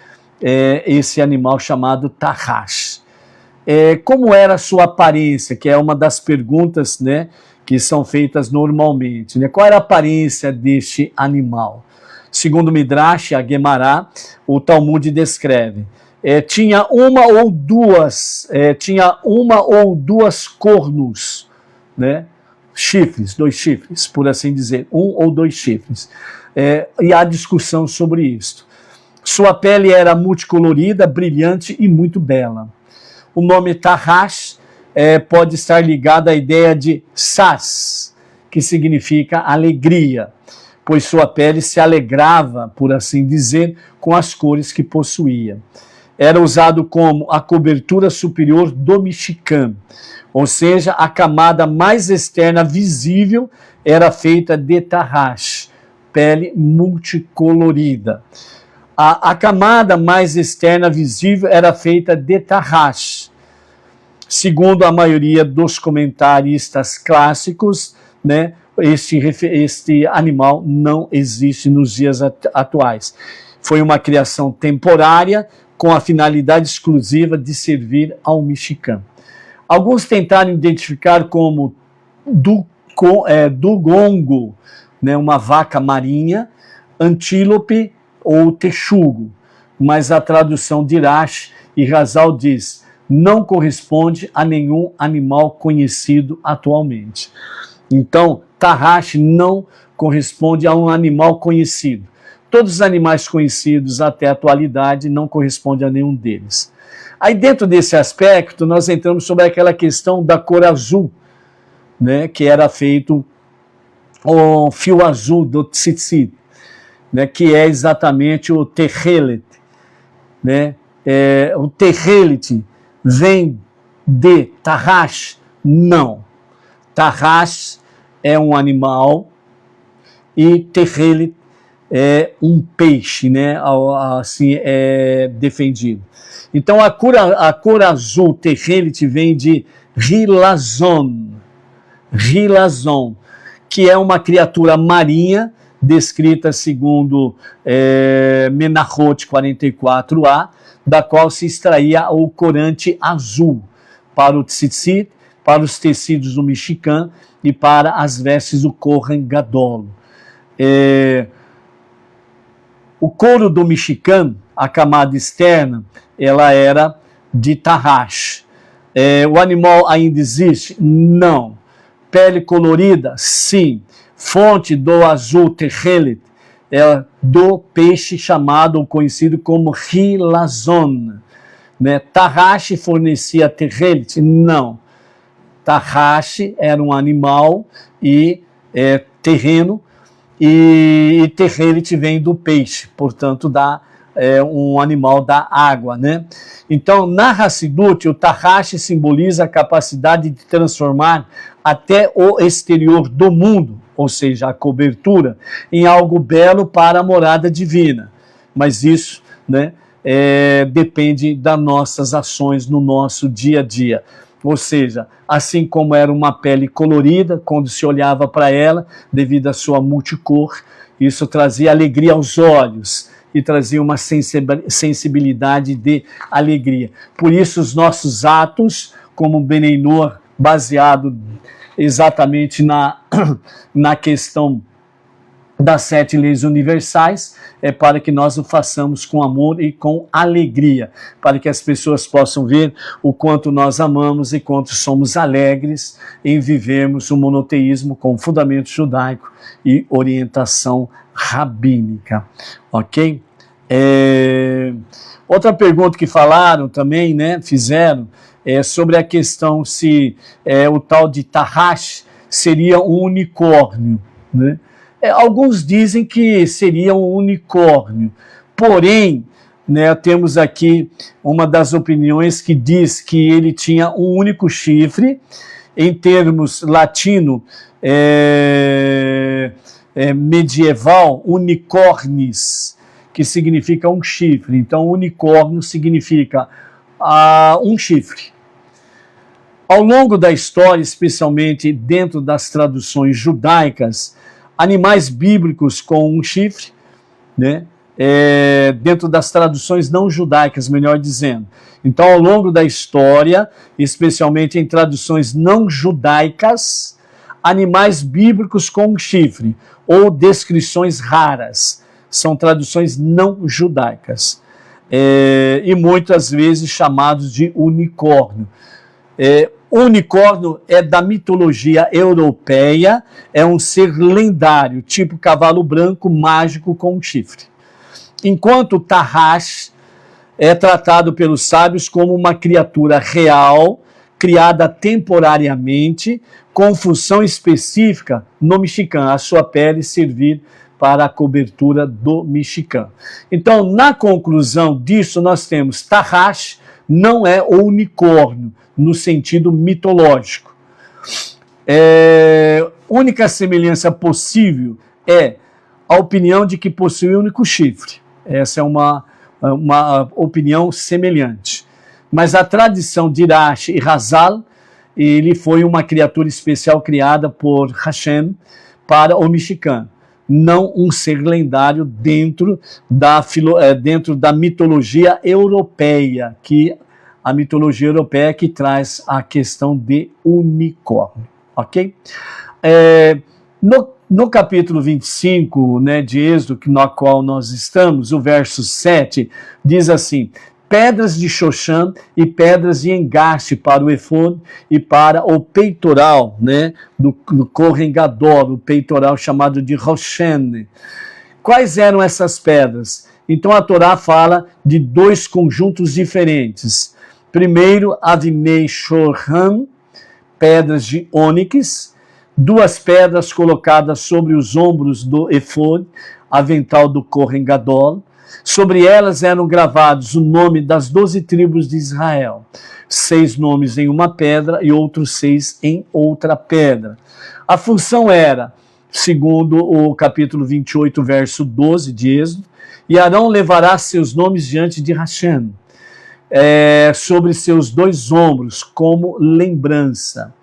esse animal chamado Tahash. Como era a sua aparência, que é uma das perguntas, né, que são feitas normalmente, né? Qual era a aparência deste animal? Segundo Midrash, a Guemará, o Talmud descreve. Tinha uma ou duas cornos, né? Chifres, 2 chifres, por assim dizer, 1 ou 2 chifres. E há discussão sobre isso. Sua pele era multicolorida, brilhante e muito bela. O nome Tahash pode estar ligado à ideia de Sas, que significa alegria. pois sua pele se alegrava, por assim dizer, com as cores que possuía. Era usado como a cobertura superior do mexicano, ou seja, a camada mais externa visível era feita de tarraxe, pele multicolorida. A camada mais externa visível era feita de tarraxe. Segundo a maioria dos comentaristas clássicos, né, este animal não existe nos dias atuais. Foi uma criação temporária com a finalidade exclusiva de servir ao mexicano. Alguns tentaram identificar como dugongo, né, uma vaca marinha, antílope ou texugo, mas a tradução de Irache e Rasal diz: não corresponde a nenhum animal conhecido atualmente. Então, tarraxe não corresponde a um animal conhecido. Todos os animais conhecidos até a atualidade não correspondem a nenhum deles. Aí, dentro desse aspecto, nós entramos sobre aquela questão da cor azul, né, que era feito o fio azul do tzitzit, né, que é exatamente o techelet. Né? O techelet vem de tarraxe? Não. Tarraxe é um animal e techelet é um peixe, né? Assim é defendido. Então a cor azul techelet vem de rilazon, que é uma criatura marinha descrita segundo Menachot 44a, da qual se extraía o corante azul para o tzitzit, para os tecidos do mexicano e para as vestes do Kohen Gadol. O couro do mexicano, a camada externa, ela era de tarraxe. O animal ainda existe? Não. Pele colorida? Sim. Fonte do azul techelet é do peixe chamado ou conhecido como rilazon. Né? Tarraxe fornecia techelet? Não. Tarraxe era um animal e terreno, e techelet vem do peixe, portanto, um animal da água, né? Então, na Hassidut, o tarraxe simboliza a capacidade de transformar até o exterior do mundo, ou seja, a cobertura, em algo belo para a morada divina. Mas isso, né, depende das nossas ações no nosso dia a dia. Ou seja, assim como era uma pele colorida, quando se olhava para ela, devido à sua multicor, isso trazia alegria aos olhos e trazia uma sensibilidade de alegria. Por isso, os nossos atos, como Benei Noach, baseado exatamente na questão das 7 leis universais, é para que nós o façamos com amor e com alegria, para que as pessoas possam ver o quanto nós amamos e quanto somos alegres em vivermos o monoteísmo com fundamento judaico e orientação rabínica, ok? Outra pergunta que falaram também, né, fizeram, sobre a questão se o tal de tarraxe seria um unicórnio, né? Alguns dizem que seria um unicórnio, porém, né, temos aqui uma das opiniões que diz que ele tinha um único chifre, em termos latino medieval, unicornis, que significa um chifre. Então, unicórnio significa um chifre. Ao longo da história, especialmente dentro das traduções judaicas, animais bíblicos com um chifre, né? Dentro das traduções não judaicas, melhor dizendo. Então, ao longo da história, especialmente em traduções não judaicas, animais bíblicos com um chifre, ou descrições raras, são traduções não judaicas, e muitas vezes chamados de unicórnio. O unicórnio é da mitologia europeia, é um ser lendário, tipo cavalo branco mágico com um chifre. Enquanto o tarraxe é tratado pelos sábios como uma criatura real, criada temporariamente, com função específica no mexicano, a sua pele servir para a cobertura do Mishkan. Então, na conclusão disso, nós temos Tahash não é o unicórnio, no sentido mitológico. Única semelhança possível é a opinião de que possui um único chifre. Essa é uma opinião semelhante. Mas a tradição de Rashi e Hazal, ele foi uma criatura especial criada por Hashem para o Mishkan, não um ser lendário dentro da mitologia europeia, que a mitologia europeia que traz a questão de unicórnio, ok? No capítulo 25, né, de Êxodo, no qual nós estamos, o verso 7, diz assim: pedras de Shoshan e pedras de engaste para o efod e para o peitoral, né, do Kohen Gadol, o peitoral chamado de Roshen. Quais eram essas pedras? Então a Torá fala de dois conjuntos diferentes. Primeiro, Avnei Shorham, pedras de ônix, duas pedras colocadas sobre os ombros do efod, avental do Kohen Gadol. Sobre elas eram gravados o nome das 12 tribos de Israel. 6 nomes em uma pedra e outros 6 em outra pedra. A função era, segundo o capítulo 28, verso 12 de Êxodo, e Arão levará seus nomes diante de Hashem, sobre seus 2 ombros, como lembrança.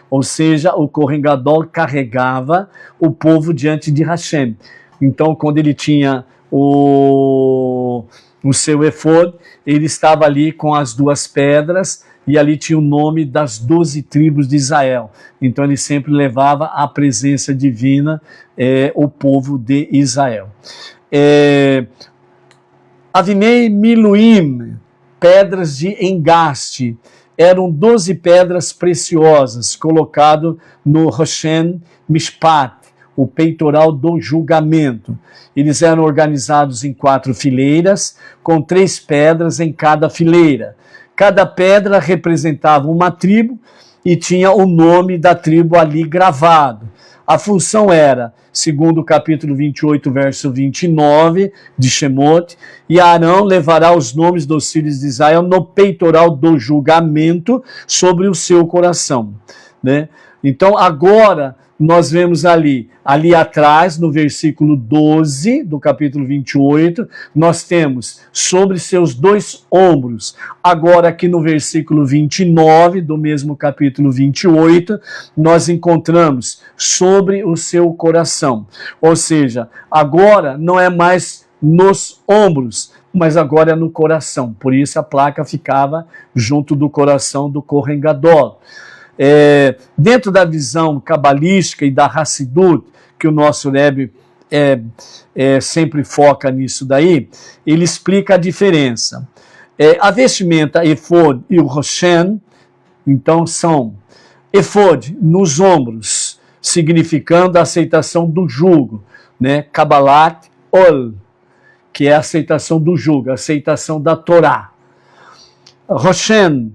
Ou seja, o Kohen Gadol carregava o povo diante de Hashem. Então, quando ele tinha o seu efod, ele estava ali com as 2 pedras, e ali tinha o nome das 12 tribos de Israel. Então, ele sempre levava à presença divina o povo de Israel. Avnei Miluim, pedras de engaste, eram 12 pedras preciosas, colocado no Roshen Mishpat, o peitoral do julgamento. Eles eram organizados em 4 fileiras, com 3 pedras em cada fileira. Cada pedra representava uma tribo e tinha o nome da tribo ali gravado. A função era, segundo o capítulo 28, verso 29 de Shemot, e Arão levará os nomes dos filhos de Israel no peitoral do julgamento sobre o seu coração, né? Então, agora, nós vemos ali atrás, no versículo 12 do capítulo 28, nós temos sobre seus 2 ombros. Agora, aqui no versículo 29 do mesmo capítulo 28, nós encontramos sobre o seu coração. Ou seja, agora não é mais nos ombros, mas agora é no coração. Por isso a placa ficava junto do coração do Kohen Gadol. Dentro da visão cabalística e da Hassidut, que o nosso Rebbe sempre foca nisso daí, ele explica a diferença. A vestimenta efod e o Roshen, então, são efod nos ombros, significando a aceitação do jugo, né? Kabbalat Ol, que é a aceitação do jugo, a aceitação da Torá. Roshen,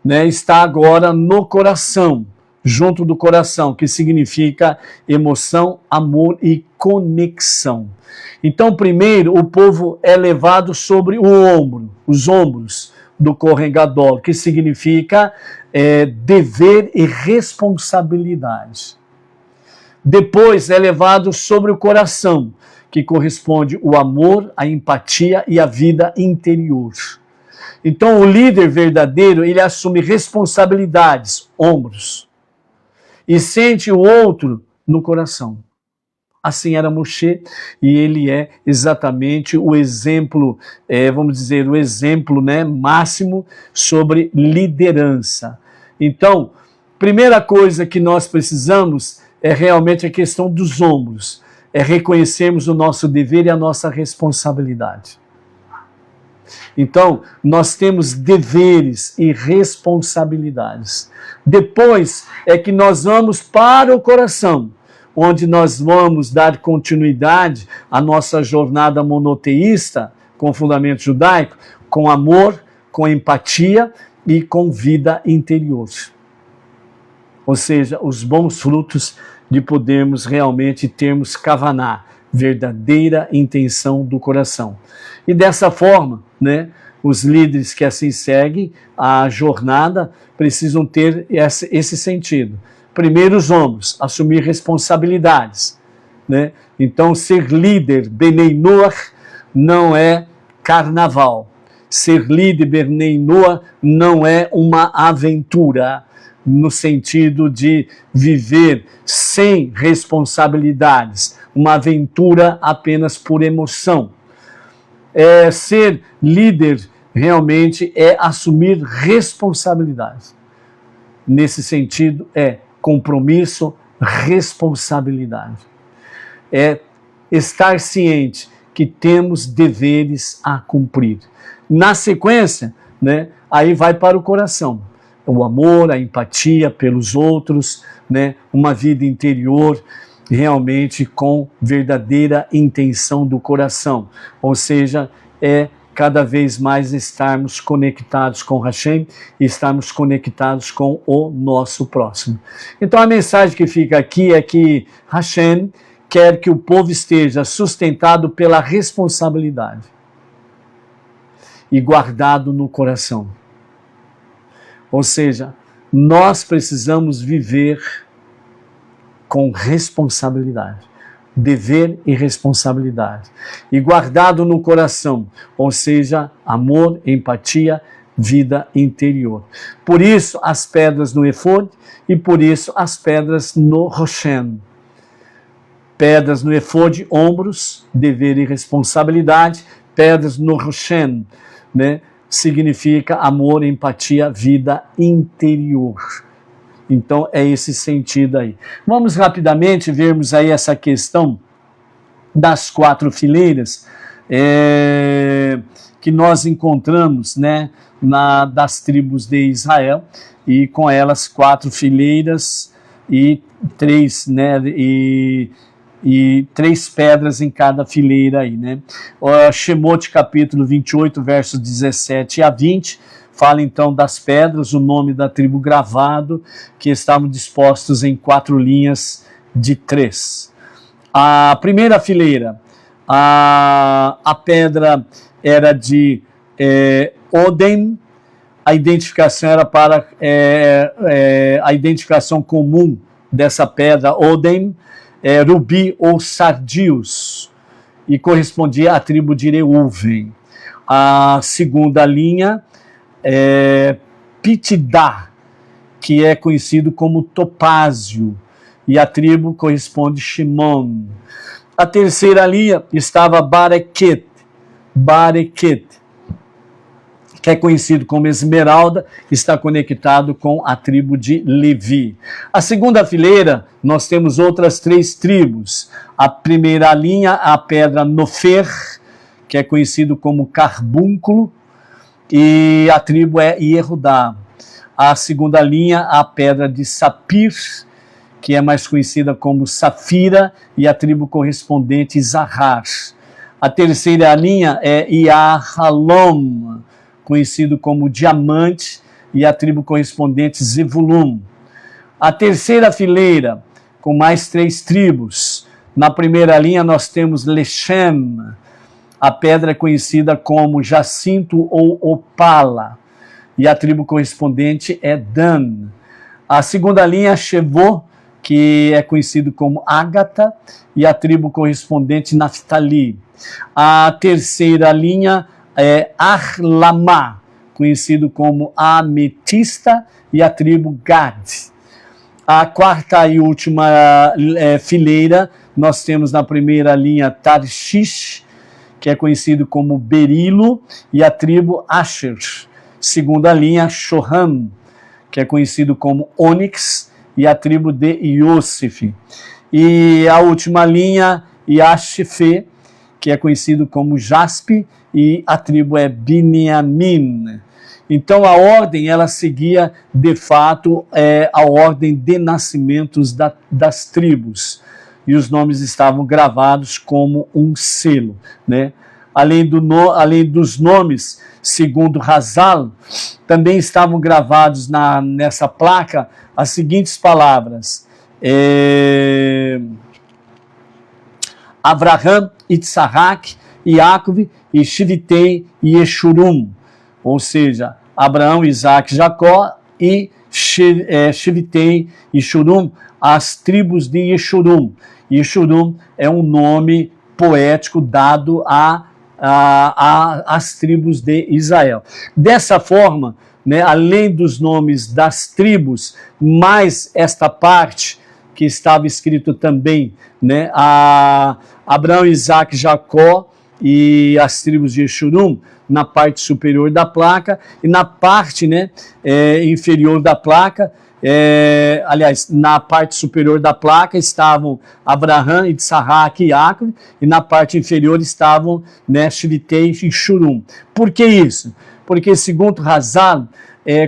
né, está agora no coração, junto do coração, que significa emoção, amor e conexão. Então, primeiro, o povo é levado sobre o ombro, os ombros do Kohen Gadol, que significa dever e responsabilidade. Depois é levado sobre o coração, que corresponde o amor, a empatia e a vida interior. Então, o líder verdadeiro, ele assume responsabilidades, ombros, e sente o outro no coração. Assim era Moshe, e ele é exatamente o exemplo, vamos dizer, o exemplo, né, máximo sobre liderança. Então, primeira coisa que nós precisamos é realmente a questão dos ombros, é reconhecermos o nosso dever e a nossa responsabilidade. Então, nós temos deveres e responsabilidades. Depois é que nós vamos para o coração, onde nós vamos dar continuidade à nossa jornada monoteísta, com fundamento judaico, com amor, com empatia e com vida interior. Ou seja, os bons frutos de podermos realmente termos kavaná. verdadeira intenção do coração. E dessa forma, né, os líderes que assim seguem a jornada precisam ter esse sentido. Primeiro, os ombros, assumir responsabilidades, né? Então, ser líder, Benei Noach, não é carnaval. Ser líder, Benei Noach, não é uma aventura, no sentido de viver sem responsabilidades, uma aventura apenas por emoção. Ser líder realmente é assumir responsabilidades. Nesse sentido, é compromisso, responsabilidade. É estar ciente que temos deveres a cumprir. Na sequência, né, aí vai para o coração. O amor, a empatia pelos outros, né, uma vida interior realmente com verdadeira intenção do coração. Ou seja, é cada vez mais estarmos conectados com Hashem e estarmos conectados com o nosso próximo. Então a mensagem que fica aqui é que Hashem quer que o povo esteja sustentado pela responsabilidade e guardado no coração. Ou seja, nós precisamos viver com responsabilidade, dever e responsabilidade, e guardado no coração, ou seja, amor, empatia, vida interior. Por isso as pedras no efod e por isso as pedras no roshen. Pedras no efod, ombros, dever e responsabilidade. Pedras no roshen, né, significa amor, empatia, vida interior. Então, é esse sentido aí. Vamos rapidamente vermos aí essa questão das 4 fileiras que nós encontramos, né, das tribos de Israel, e com elas 4 fileiras e 3, né, e 3 pedras em cada fileira aí, né. Shemot capítulo 28, versos 17 a 20, fala então das pedras, o nome da tribo gravado, que estavam dispostos em 4 linhas de 3. A primeira fileira, a pedra era de Odem, a identificação era para a identificação comum dessa pedra, Odem, rubi ou sardius, e correspondia à tribo de Reuven. A segunda linha, Pitidá, que é conhecido como topázio, e a tribo corresponde Shimon. A terceira linha estava Bareket, que é conhecido como esmeralda, está conectado com a tribo de Levi. A segunda fileira, nós temos outras 3 tribos. A primeira linha, a pedra Nofer, que é conhecido como carbúnculo, e a tribo é Yehudá. A segunda linha, a pedra de Sapir, que é mais conhecida como Safira, e a tribo correspondente Zahar. A terceira linha é Yahalom, conhecido como Diamante, e a tribo correspondente Zevulun. A terceira fileira, com mais 3 tribos. Na primeira linha nós temos Lechem, a pedra é conhecida como jacinto ou opala, e a tribo correspondente é Dan. A segunda linha, Shevô, que é conhecido como Ágata, e a tribo correspondente Naftali. A terceira linha é Arlamá, conhecido como Ametista, e a tribo Gad. A quarta e última fileira, nós temos na primeira linha Tarshish, que é conhecido como Berilo, e a tribo Asher. Segunda linha, Shoham, que é conhecido como Ônix, e a tribo de Yosef. E a última linha, Yashefe, que é conhecido como Jaspe, e a tribo é Binyamin. Então a ordem, ela seguia de fato a ordem de nascimentos das tribos, e os nomes estavam gravados como um selo, né? Além dos nomes, segundo Hazal, também estavam gravados nessa placa as seguintes palavras: Abraham, Itsarak, Yaakov e Shivitei e Yeshurum. Ou seja, Abraão, Isaac, Jacó e Shivitei e Yeshurum, as tribos de Yeshurum. Yeshurum é um nome poético dado às tribos de Israel. Dessa forma, né, além dos nomes das tribos, mais esta parte que estava escrito também, né, a Abraão, Isaac, Jacó e as tribos de Yeshurum, na parte superior da placa, e na parte, né, inferior da placa, aliás, na parte superior da placa estavam Abraham, Itsarak e Yaakov, e na parte inferior estavam, né, Shivitei e Shurum. Por que isso? Porque, segundo Hazal,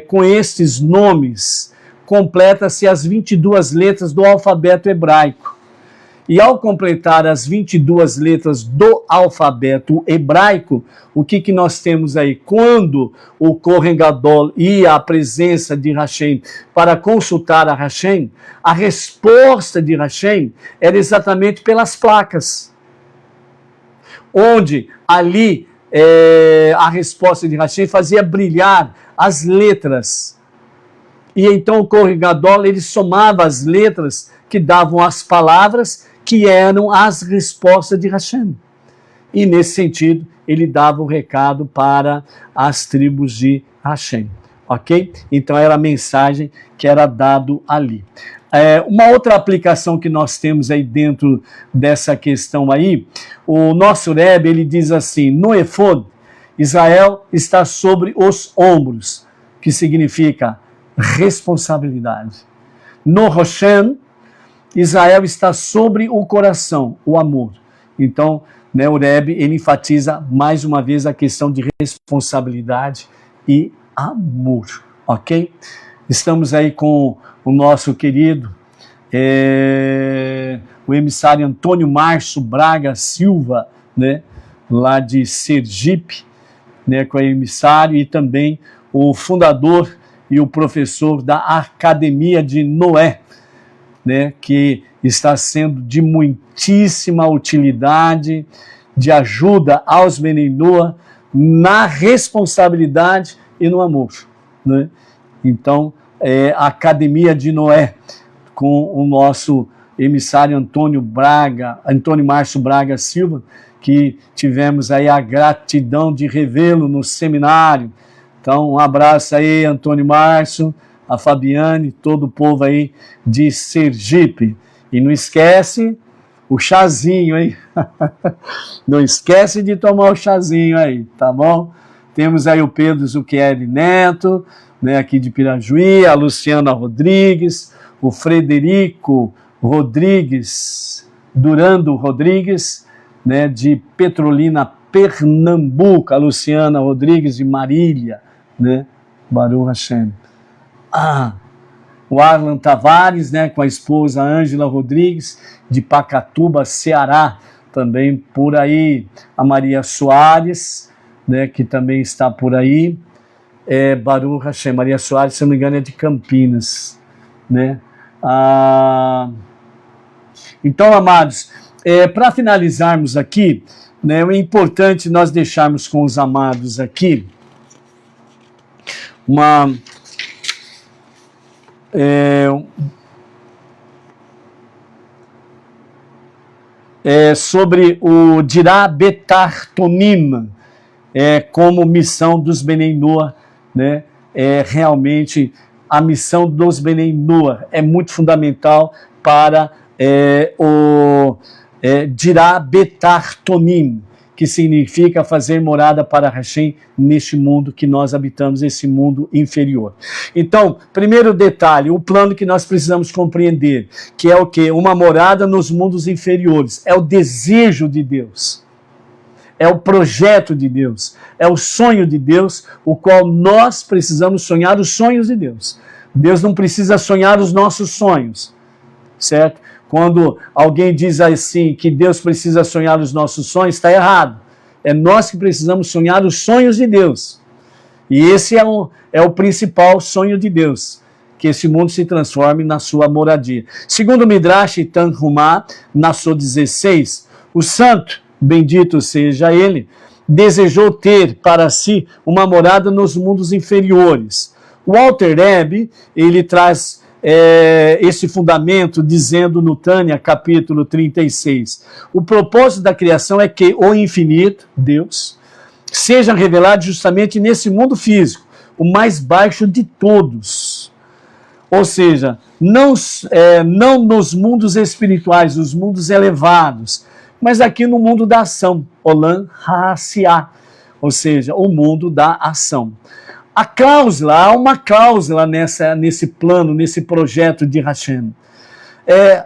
com estes nomes, completa-se as 22 letras do alfabeto hebraico. E ao completar as 22 letras do alfabeto hebraico, o que nós temos aí? Quando o Kohen Gadol ia à presença de Hashem para consultar a Hashem, a resposta de Hashem era exatamente pelas placas. Onde ali a resposta de Hashem fazia brilhar as letras. E então o Kohen Gadol, ele somava as letras que davam as palavras que eram as respostas de Hashem. E nesse sentido, ele dava o recado para as tribos de Hashem. Ok? Então era a mensagem que era dado ali. Uma outra aplicação que nós temos aí dentro dessa questão aí, o nosso Rebbe, ele diz assim, no Efod, Israel está sobre os ombros, que significa responsabilidade. No Roshem, Israel está sobre o coração, o amor. Então, né, o Rebbe, ele enfatiza mais uma vez a questão de responsabilidade e amor, ok? Estamos aí com o nosso querido, o emissário Antônio Márcio Braga Silva, né, lá de Sergipe, né, com o emissário, e também o fundador e o professor da Academia de Noé, né, que está sendo de muitíssima utilidade, de ajuda aos Benei Noah na responsabilidade e no amor, né? Então, a Academia de Noé, com o nosso emissário Antônio Márcio Braga Silva, que tivemos aí a gratidão de revê-lo no seminário. Então, um abraço aí, Antônio Márcio, a Fabiane, todo o povo aí de Sergipe. E não esquece o chazinho, hein? Não esquece de tomar o chazinho aí, tá bom? Temos aí o Pedro Zucchieri Neto, né, aqui de Pirajuí, a Luciana Rodrigues, o Frederico Rodrigues, Durando Rodrigues, né, de Petrolina, Pernambuco, a Luciana Rodrigues de Marília, né, Baruch Hashem. O Arlan Tavares, né, com a esposa Ângela Rodrigues, de Pacatuba, Ceará, também por aí. A Maria Soares, né, que também está por aí. Baruch Hashem. Maria Soares, se não me engano, é de Campinas, né? Então, amados, para finalizarmos aqui, né, é importante nós deixarmos com os amados aqui sobre o Dirá Betartonim, como missão dos Benei Noah, né? Realmente a missão dos Benei Noah é muito fundamental para o Dirá Betartonim, que significa fazer morada para Hashem neste mundo que nós habitamos, esse mundo inferior. Então, primeiro detalhe, o plano que nós precisamos compreender, que é o quê? Uma morada nos mundos inferiores. É o desejo de Deus. É o projeto de Deus. É o sonho de Deus, o qual nós precisamos sonhar os sonhos de Deus. Deus não precisa sonhar os nossos sonhos, certo? Quando alguém diz assim que Deus precisa sonhar os nossos sonhos, está errado. É nós que precisamos sonhar os sonhos de Deus. E esse é o principal sonho de Deus, que esse mundo se transforme na sua moradia. Segundo o Midrash Tanhumá, na sua 16, O santo, bendito seja ele, desejou ter para si uma morada nos mundos inferiores. O Alter Rebbe, ele traz esse fundamento dizendo no Tânia, capítulo 36, o propósito da criação é que o infinito, Deus, seja revelado justamente nesse mundo físico, o mais baixo de todos. Ou seja, não nos mundos espirituais, os mundos elevados, mas aqui no mundo da ação, Olam Ha'asiá, ou seja, o mundo da ação. Há uma cláusula nesse plano, nesse projeto de Hashem.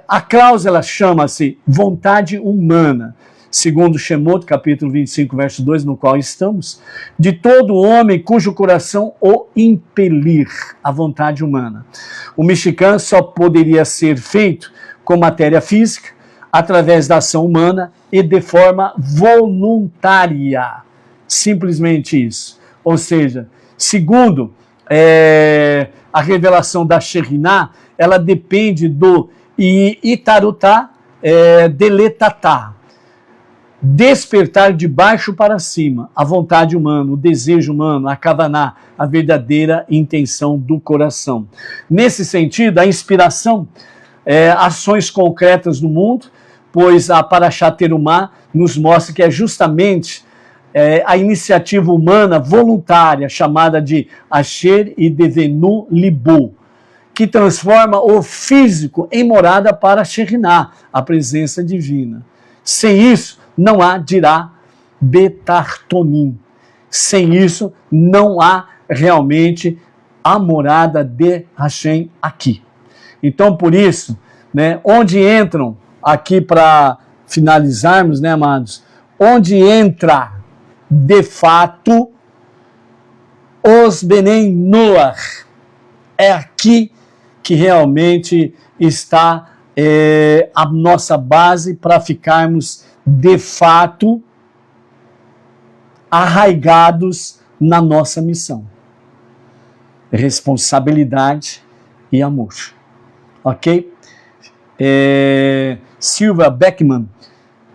A cláusula chama-se vontade humana, segundo Shemot, capítulo 25, verso 2, no qual estamos, de todo homem cujo coração o impelir, a vontade humana. O Mishkan só poderia ser feito com matéria física, através da ação humana e de forma voluntária. Simplesmente isso. Ou seja, segundo a revelação da Shekhinah, ela depende do Itarutá Deletatá. Despertar de baixo para cima, a vontade humana, o desejo humano, a kavaná, a verdadeira intenção do coração. Nesse sentido, a inspiração, ações concretas no mundo, pois a Parashat Terumá nos mostra que é justamente a iniciativa humana voluntária, chamada de Asher e Devenu Libu, que transforma o físico em morada para Shekhinah, a presença divina. Sem isso, não há dirá betartonim. Sem isso, não há realmente a morada de Hashem aqui. Então, por isso, onde entram, aqui para finalizarmos, amados, onde entra, de fato, os Benei Noach, é aqui que realmente está a nossa base para ficarmos, de fato, arraigados na nossa missão. Responsabilidade e amor. Ok? Silvia Beckman,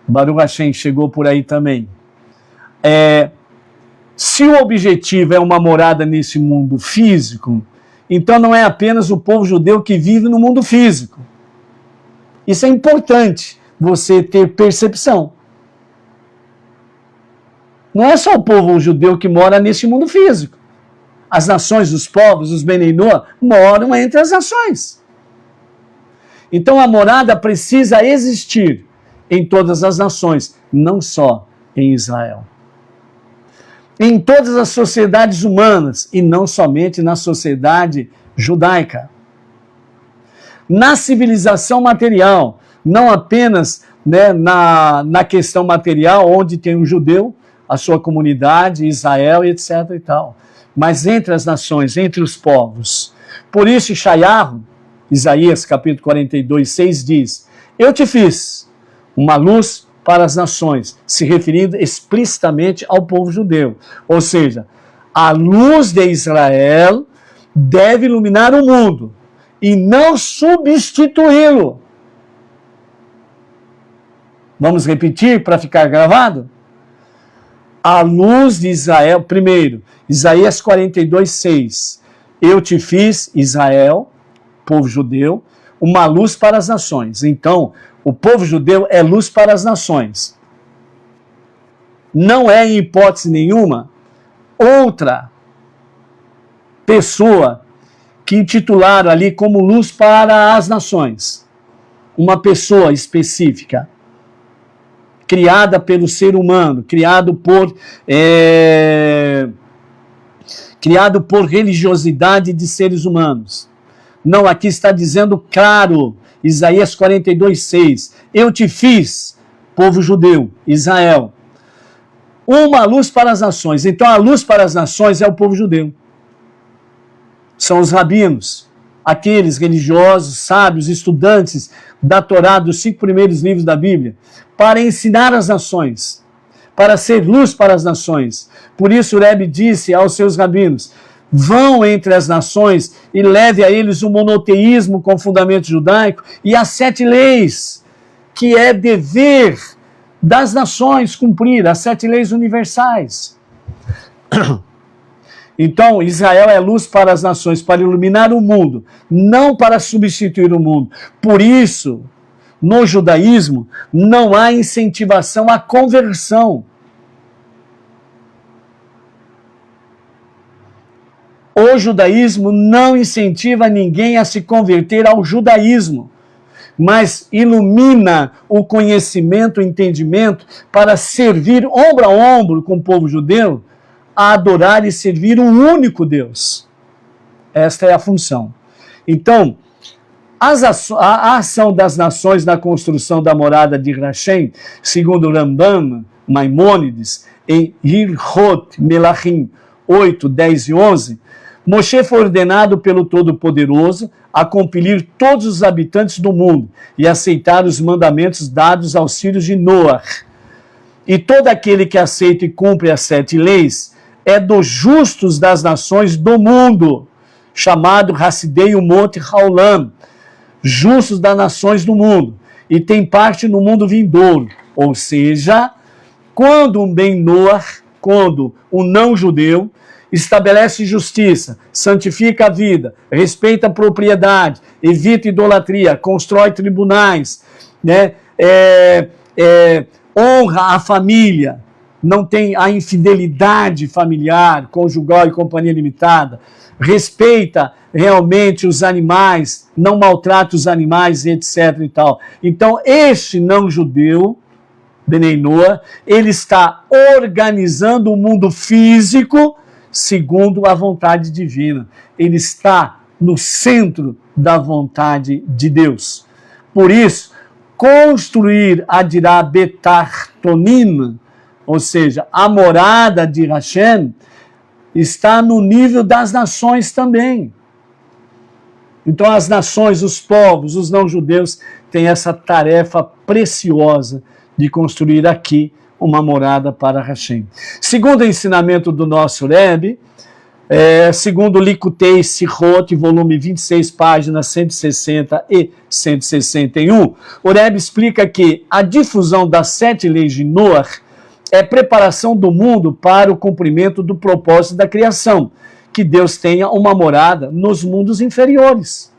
Baruch Hashem, chegou por aí também. Se o objetivo é uma morada nesse mundo físico, então não é apenas o povo judeu que vive no mundo físico. Isso é importante, você ter percepção. Não é só o povo judeu que mora nesse mundo físico. As nações, os povos, os Benei Noach, moram entre as nações. Então a morada precisa existir em todas as nações, não só em Israel. Em todas as sociedades humanas e não somente na sociedade judaica. Na civilização material, não apenas na questão material, onde tem um judeu, a sua comunidade, Israel, etc. e tal, mas entre as nações, entre os povos. Por isso, Yeshayahu, Isaías capítulo 42, 6 diz: eu te fiz uma luz para as nações, se referindo explicitamente ao povo judeu. Ou seja, a luz de Israel deve iluminar o mundo e não substituí-lo. Vamos repetir para ficar gravado? A luz de Israel, primeiro, Isaías 42, 6. Eu te fiz, Israel, povo judeu, uma luz para as nações. Então, o povo judeu é luz para as nações. Não é, em hipótese nenhuma, outra pessoa que intitularam ali como luz para as nações. Uma pessoa específica, criada pelo ser humano, criado por religiosidade de seres humanos. Não, aqui está dizendo claro, Isaías 42, 6. Eu te fiz, povo judeu, Israel, uma luz para as nações. Então a luz para as nações é o povo judeu. São os rabinos, aqueles religiosos, sábios, estudantes da Torá, dos 5 primeiros livros da Bíblia, para ensinar as nações, para ser luz para as nações. Por isso o Rebbe disse aos seus rabinos: vão entre as nações e leve a eles o monoteísmo com fundamento judaico e as 7 leis, que é dever das nações cumprir as 7 leis universais. Então, Israel é luz para as nações, para iluminar o mundo, não para substituir o mundo. Por isso, no judaísmo, não há incentivação à conversão. O judaísmo não incentiva ninguém a se converter ao judaísmo, mas ilumina o conhecimento, o entendimento para servir ombro a ombro com o povo judeu, a adorar e servir um único Deus. Esta é a função. Então, a ação das nações na construção da morada de Hashem, segundo Rambam, Maimônides, em Hilchot Melachim 8, 10 e 11, Moshe foi ordenado pelo Todo-Poderoso a compilir todos os habitantes do mundo e aceitar os mandamentos dados aos filhos de Noar. E todo aquele que aceita e cumpre as 7 leis é dos justos das nações do mundo, chamado Hassidei o Monte Haolam, justos das nações do mundo, e tem parte no mundo vindouro. Ou seja, quando um Ben-Noar, quando um não-judeu, estabelece justiça, santifica a vida, respeita a propriedade, evita idolatria, constrói tribunais, né, honra a família, não tem a infidelidade familiar, conjugal e companhia limitada, respeita realmente os animais, não maltrata os animais, etc. e tal. Então, este não-judeu, Benei Noa, ele está organizando o mundo físico segundo a vontade divina. Ele está no centro da vontade de Deus. Por isso, construir a Dirá Betartonim, ou seja, a morada de Hashem, está no nível das nações também. Então as nações, os povos, os não-judeus têm essa tarefa preciosa de construir aqui uma morada para Hashem. Segundo o ensinamento do nosso Rebbe, segundo Likutei Sichot, volume 26, páginas 160 e 161, o Rebbe explica que a difusão das 7 leis de Noar é preparação do mundo para o cumprimento do propósito da criação, que Deus tenha uma morada nos mundos inferiores.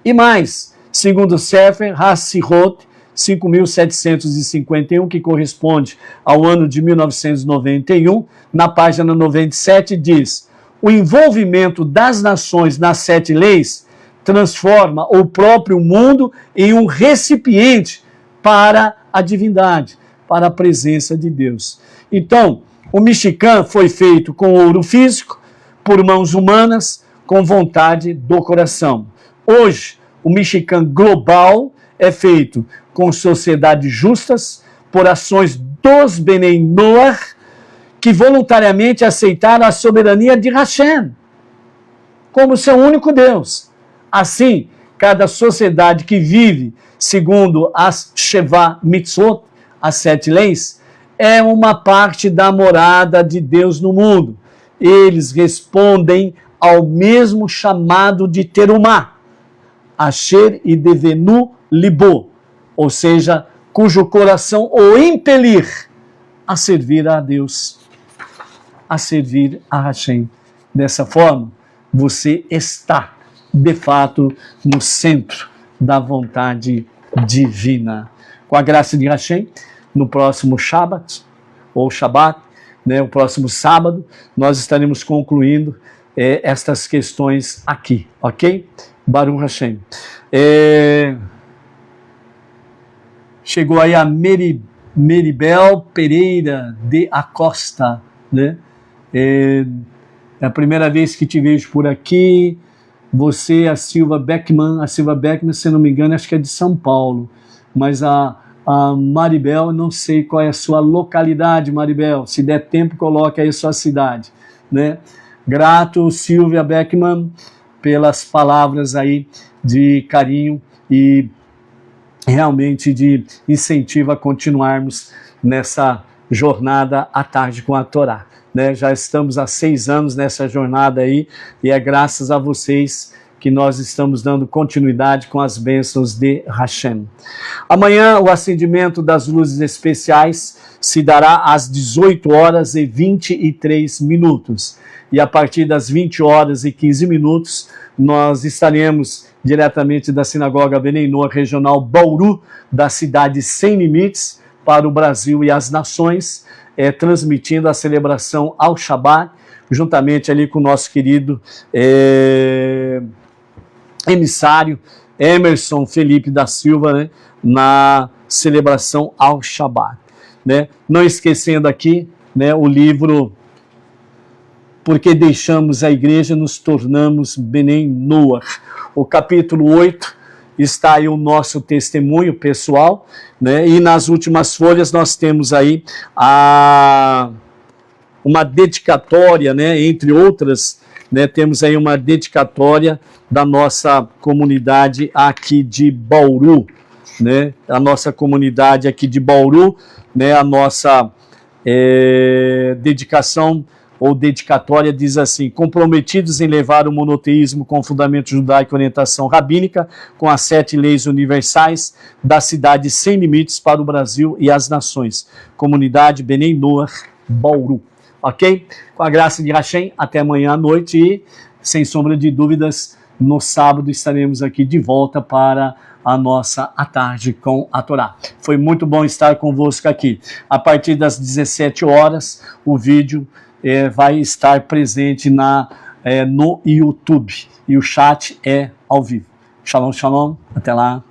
E mais, segundo Sefer HaSichot 5.751, que corresponde ao ano de 1991, na página 97, diz: o envolvimento das nações nas 7 leis transforma o próprio mundo em um recipiente para a divindade, para a presença de Deus. Então, o Mishkan foi feito com ouro físico, por mãos humanas, com vontade do coração. Hoje, o Mishkan global é feito com sociedades justas, por ações dos Benei Noar, que voluntariamente aceitaram a soberania de Hashem, como seu único Deus. Assim, cada sociedade que vive segundo as Sheva Mitzvot, as 7 leis, é uma parte da morada de Deus no mundo. Eles respondem ao mesmo chamado de Terumá, Asher e Devenu Libo, ou seja, cujo coração o impelir a servir a Deus, a servir a Hashem. Dessa forma, você está, de fato, no centro da vontade divina. Com a graça de Hashem, no próximo Shabbat, ou Shabbat, né, o próximo sábado, nós estaremos concluindo estas questões aqui, ok? Baruch Hashem. Chegou aí a Meribel Pereira de Acosta, né? É a primeira vez que te vejo por aqui. Você, a Silva Beckman, se não me engano, acho que é de São Paulo, mas a Maribel, não sei qual é a sua localidade, Maribel. Se der tempo, coloque aí a sua cidade, né? Grato, Silvia Beckman, pelas palavras aí de carinho e realmente de incentivo a continuarmos nessa jornada à tarde com a Torá, né? Já estamos há 6 anos nessa jornada aí e é graças a vocês que nós estamos dando continuidade com as bênçãos de Hashem. Amanhã o acendimento das luzes especiais se dará às 18 horas e 23 minutos. E a partir das 20 horas e 15 minutos, nós estaremos diretamente da Sinagoga Benei Noach Regional Bauru, da cidade Sem Limites, para o Brasil e as nações, transmitindo a celebração ao Shabbat, juntamente ali com o nosso querido emissário Emerson Felipe da Silva, né, na celebração ao Shabbat. Né? Não esquecendo aqui, né, o livro Porque Deixamos a Igreja, Nos Tornamos Benei Noach. O capítulo 8 está aí o nosso testemunho pessoal, né? E nas últimas folhas nós temos aí uma dedicatória, né? Entre outras, né? Temos aí uma dedicatória da nossa comunidade aqui de Bauru, né? A nossa comunidade aqui de Bauru, né? A nossa dedicação ou dedicatória diz assim: comprometidos em levar o monoteísmo com fundamento judaico e orientação rabínica, com as 7 leis universais da cidade Sem Limites para o Brasil e as nações. Comunidade Benei Noach, Bauru. Ok? Com a graça de Hashem, até amanhã à noite e, sem sombra de dúvidas, no sábado estaremos aqui de volta para a nossa à tarde com a Torá. Foi muito bom estar convosco aqui. A partir das 17 horas, o vídeo vai estar presente no YouTube. E o chat é ao vivo. Shalom, shalom. Até lá.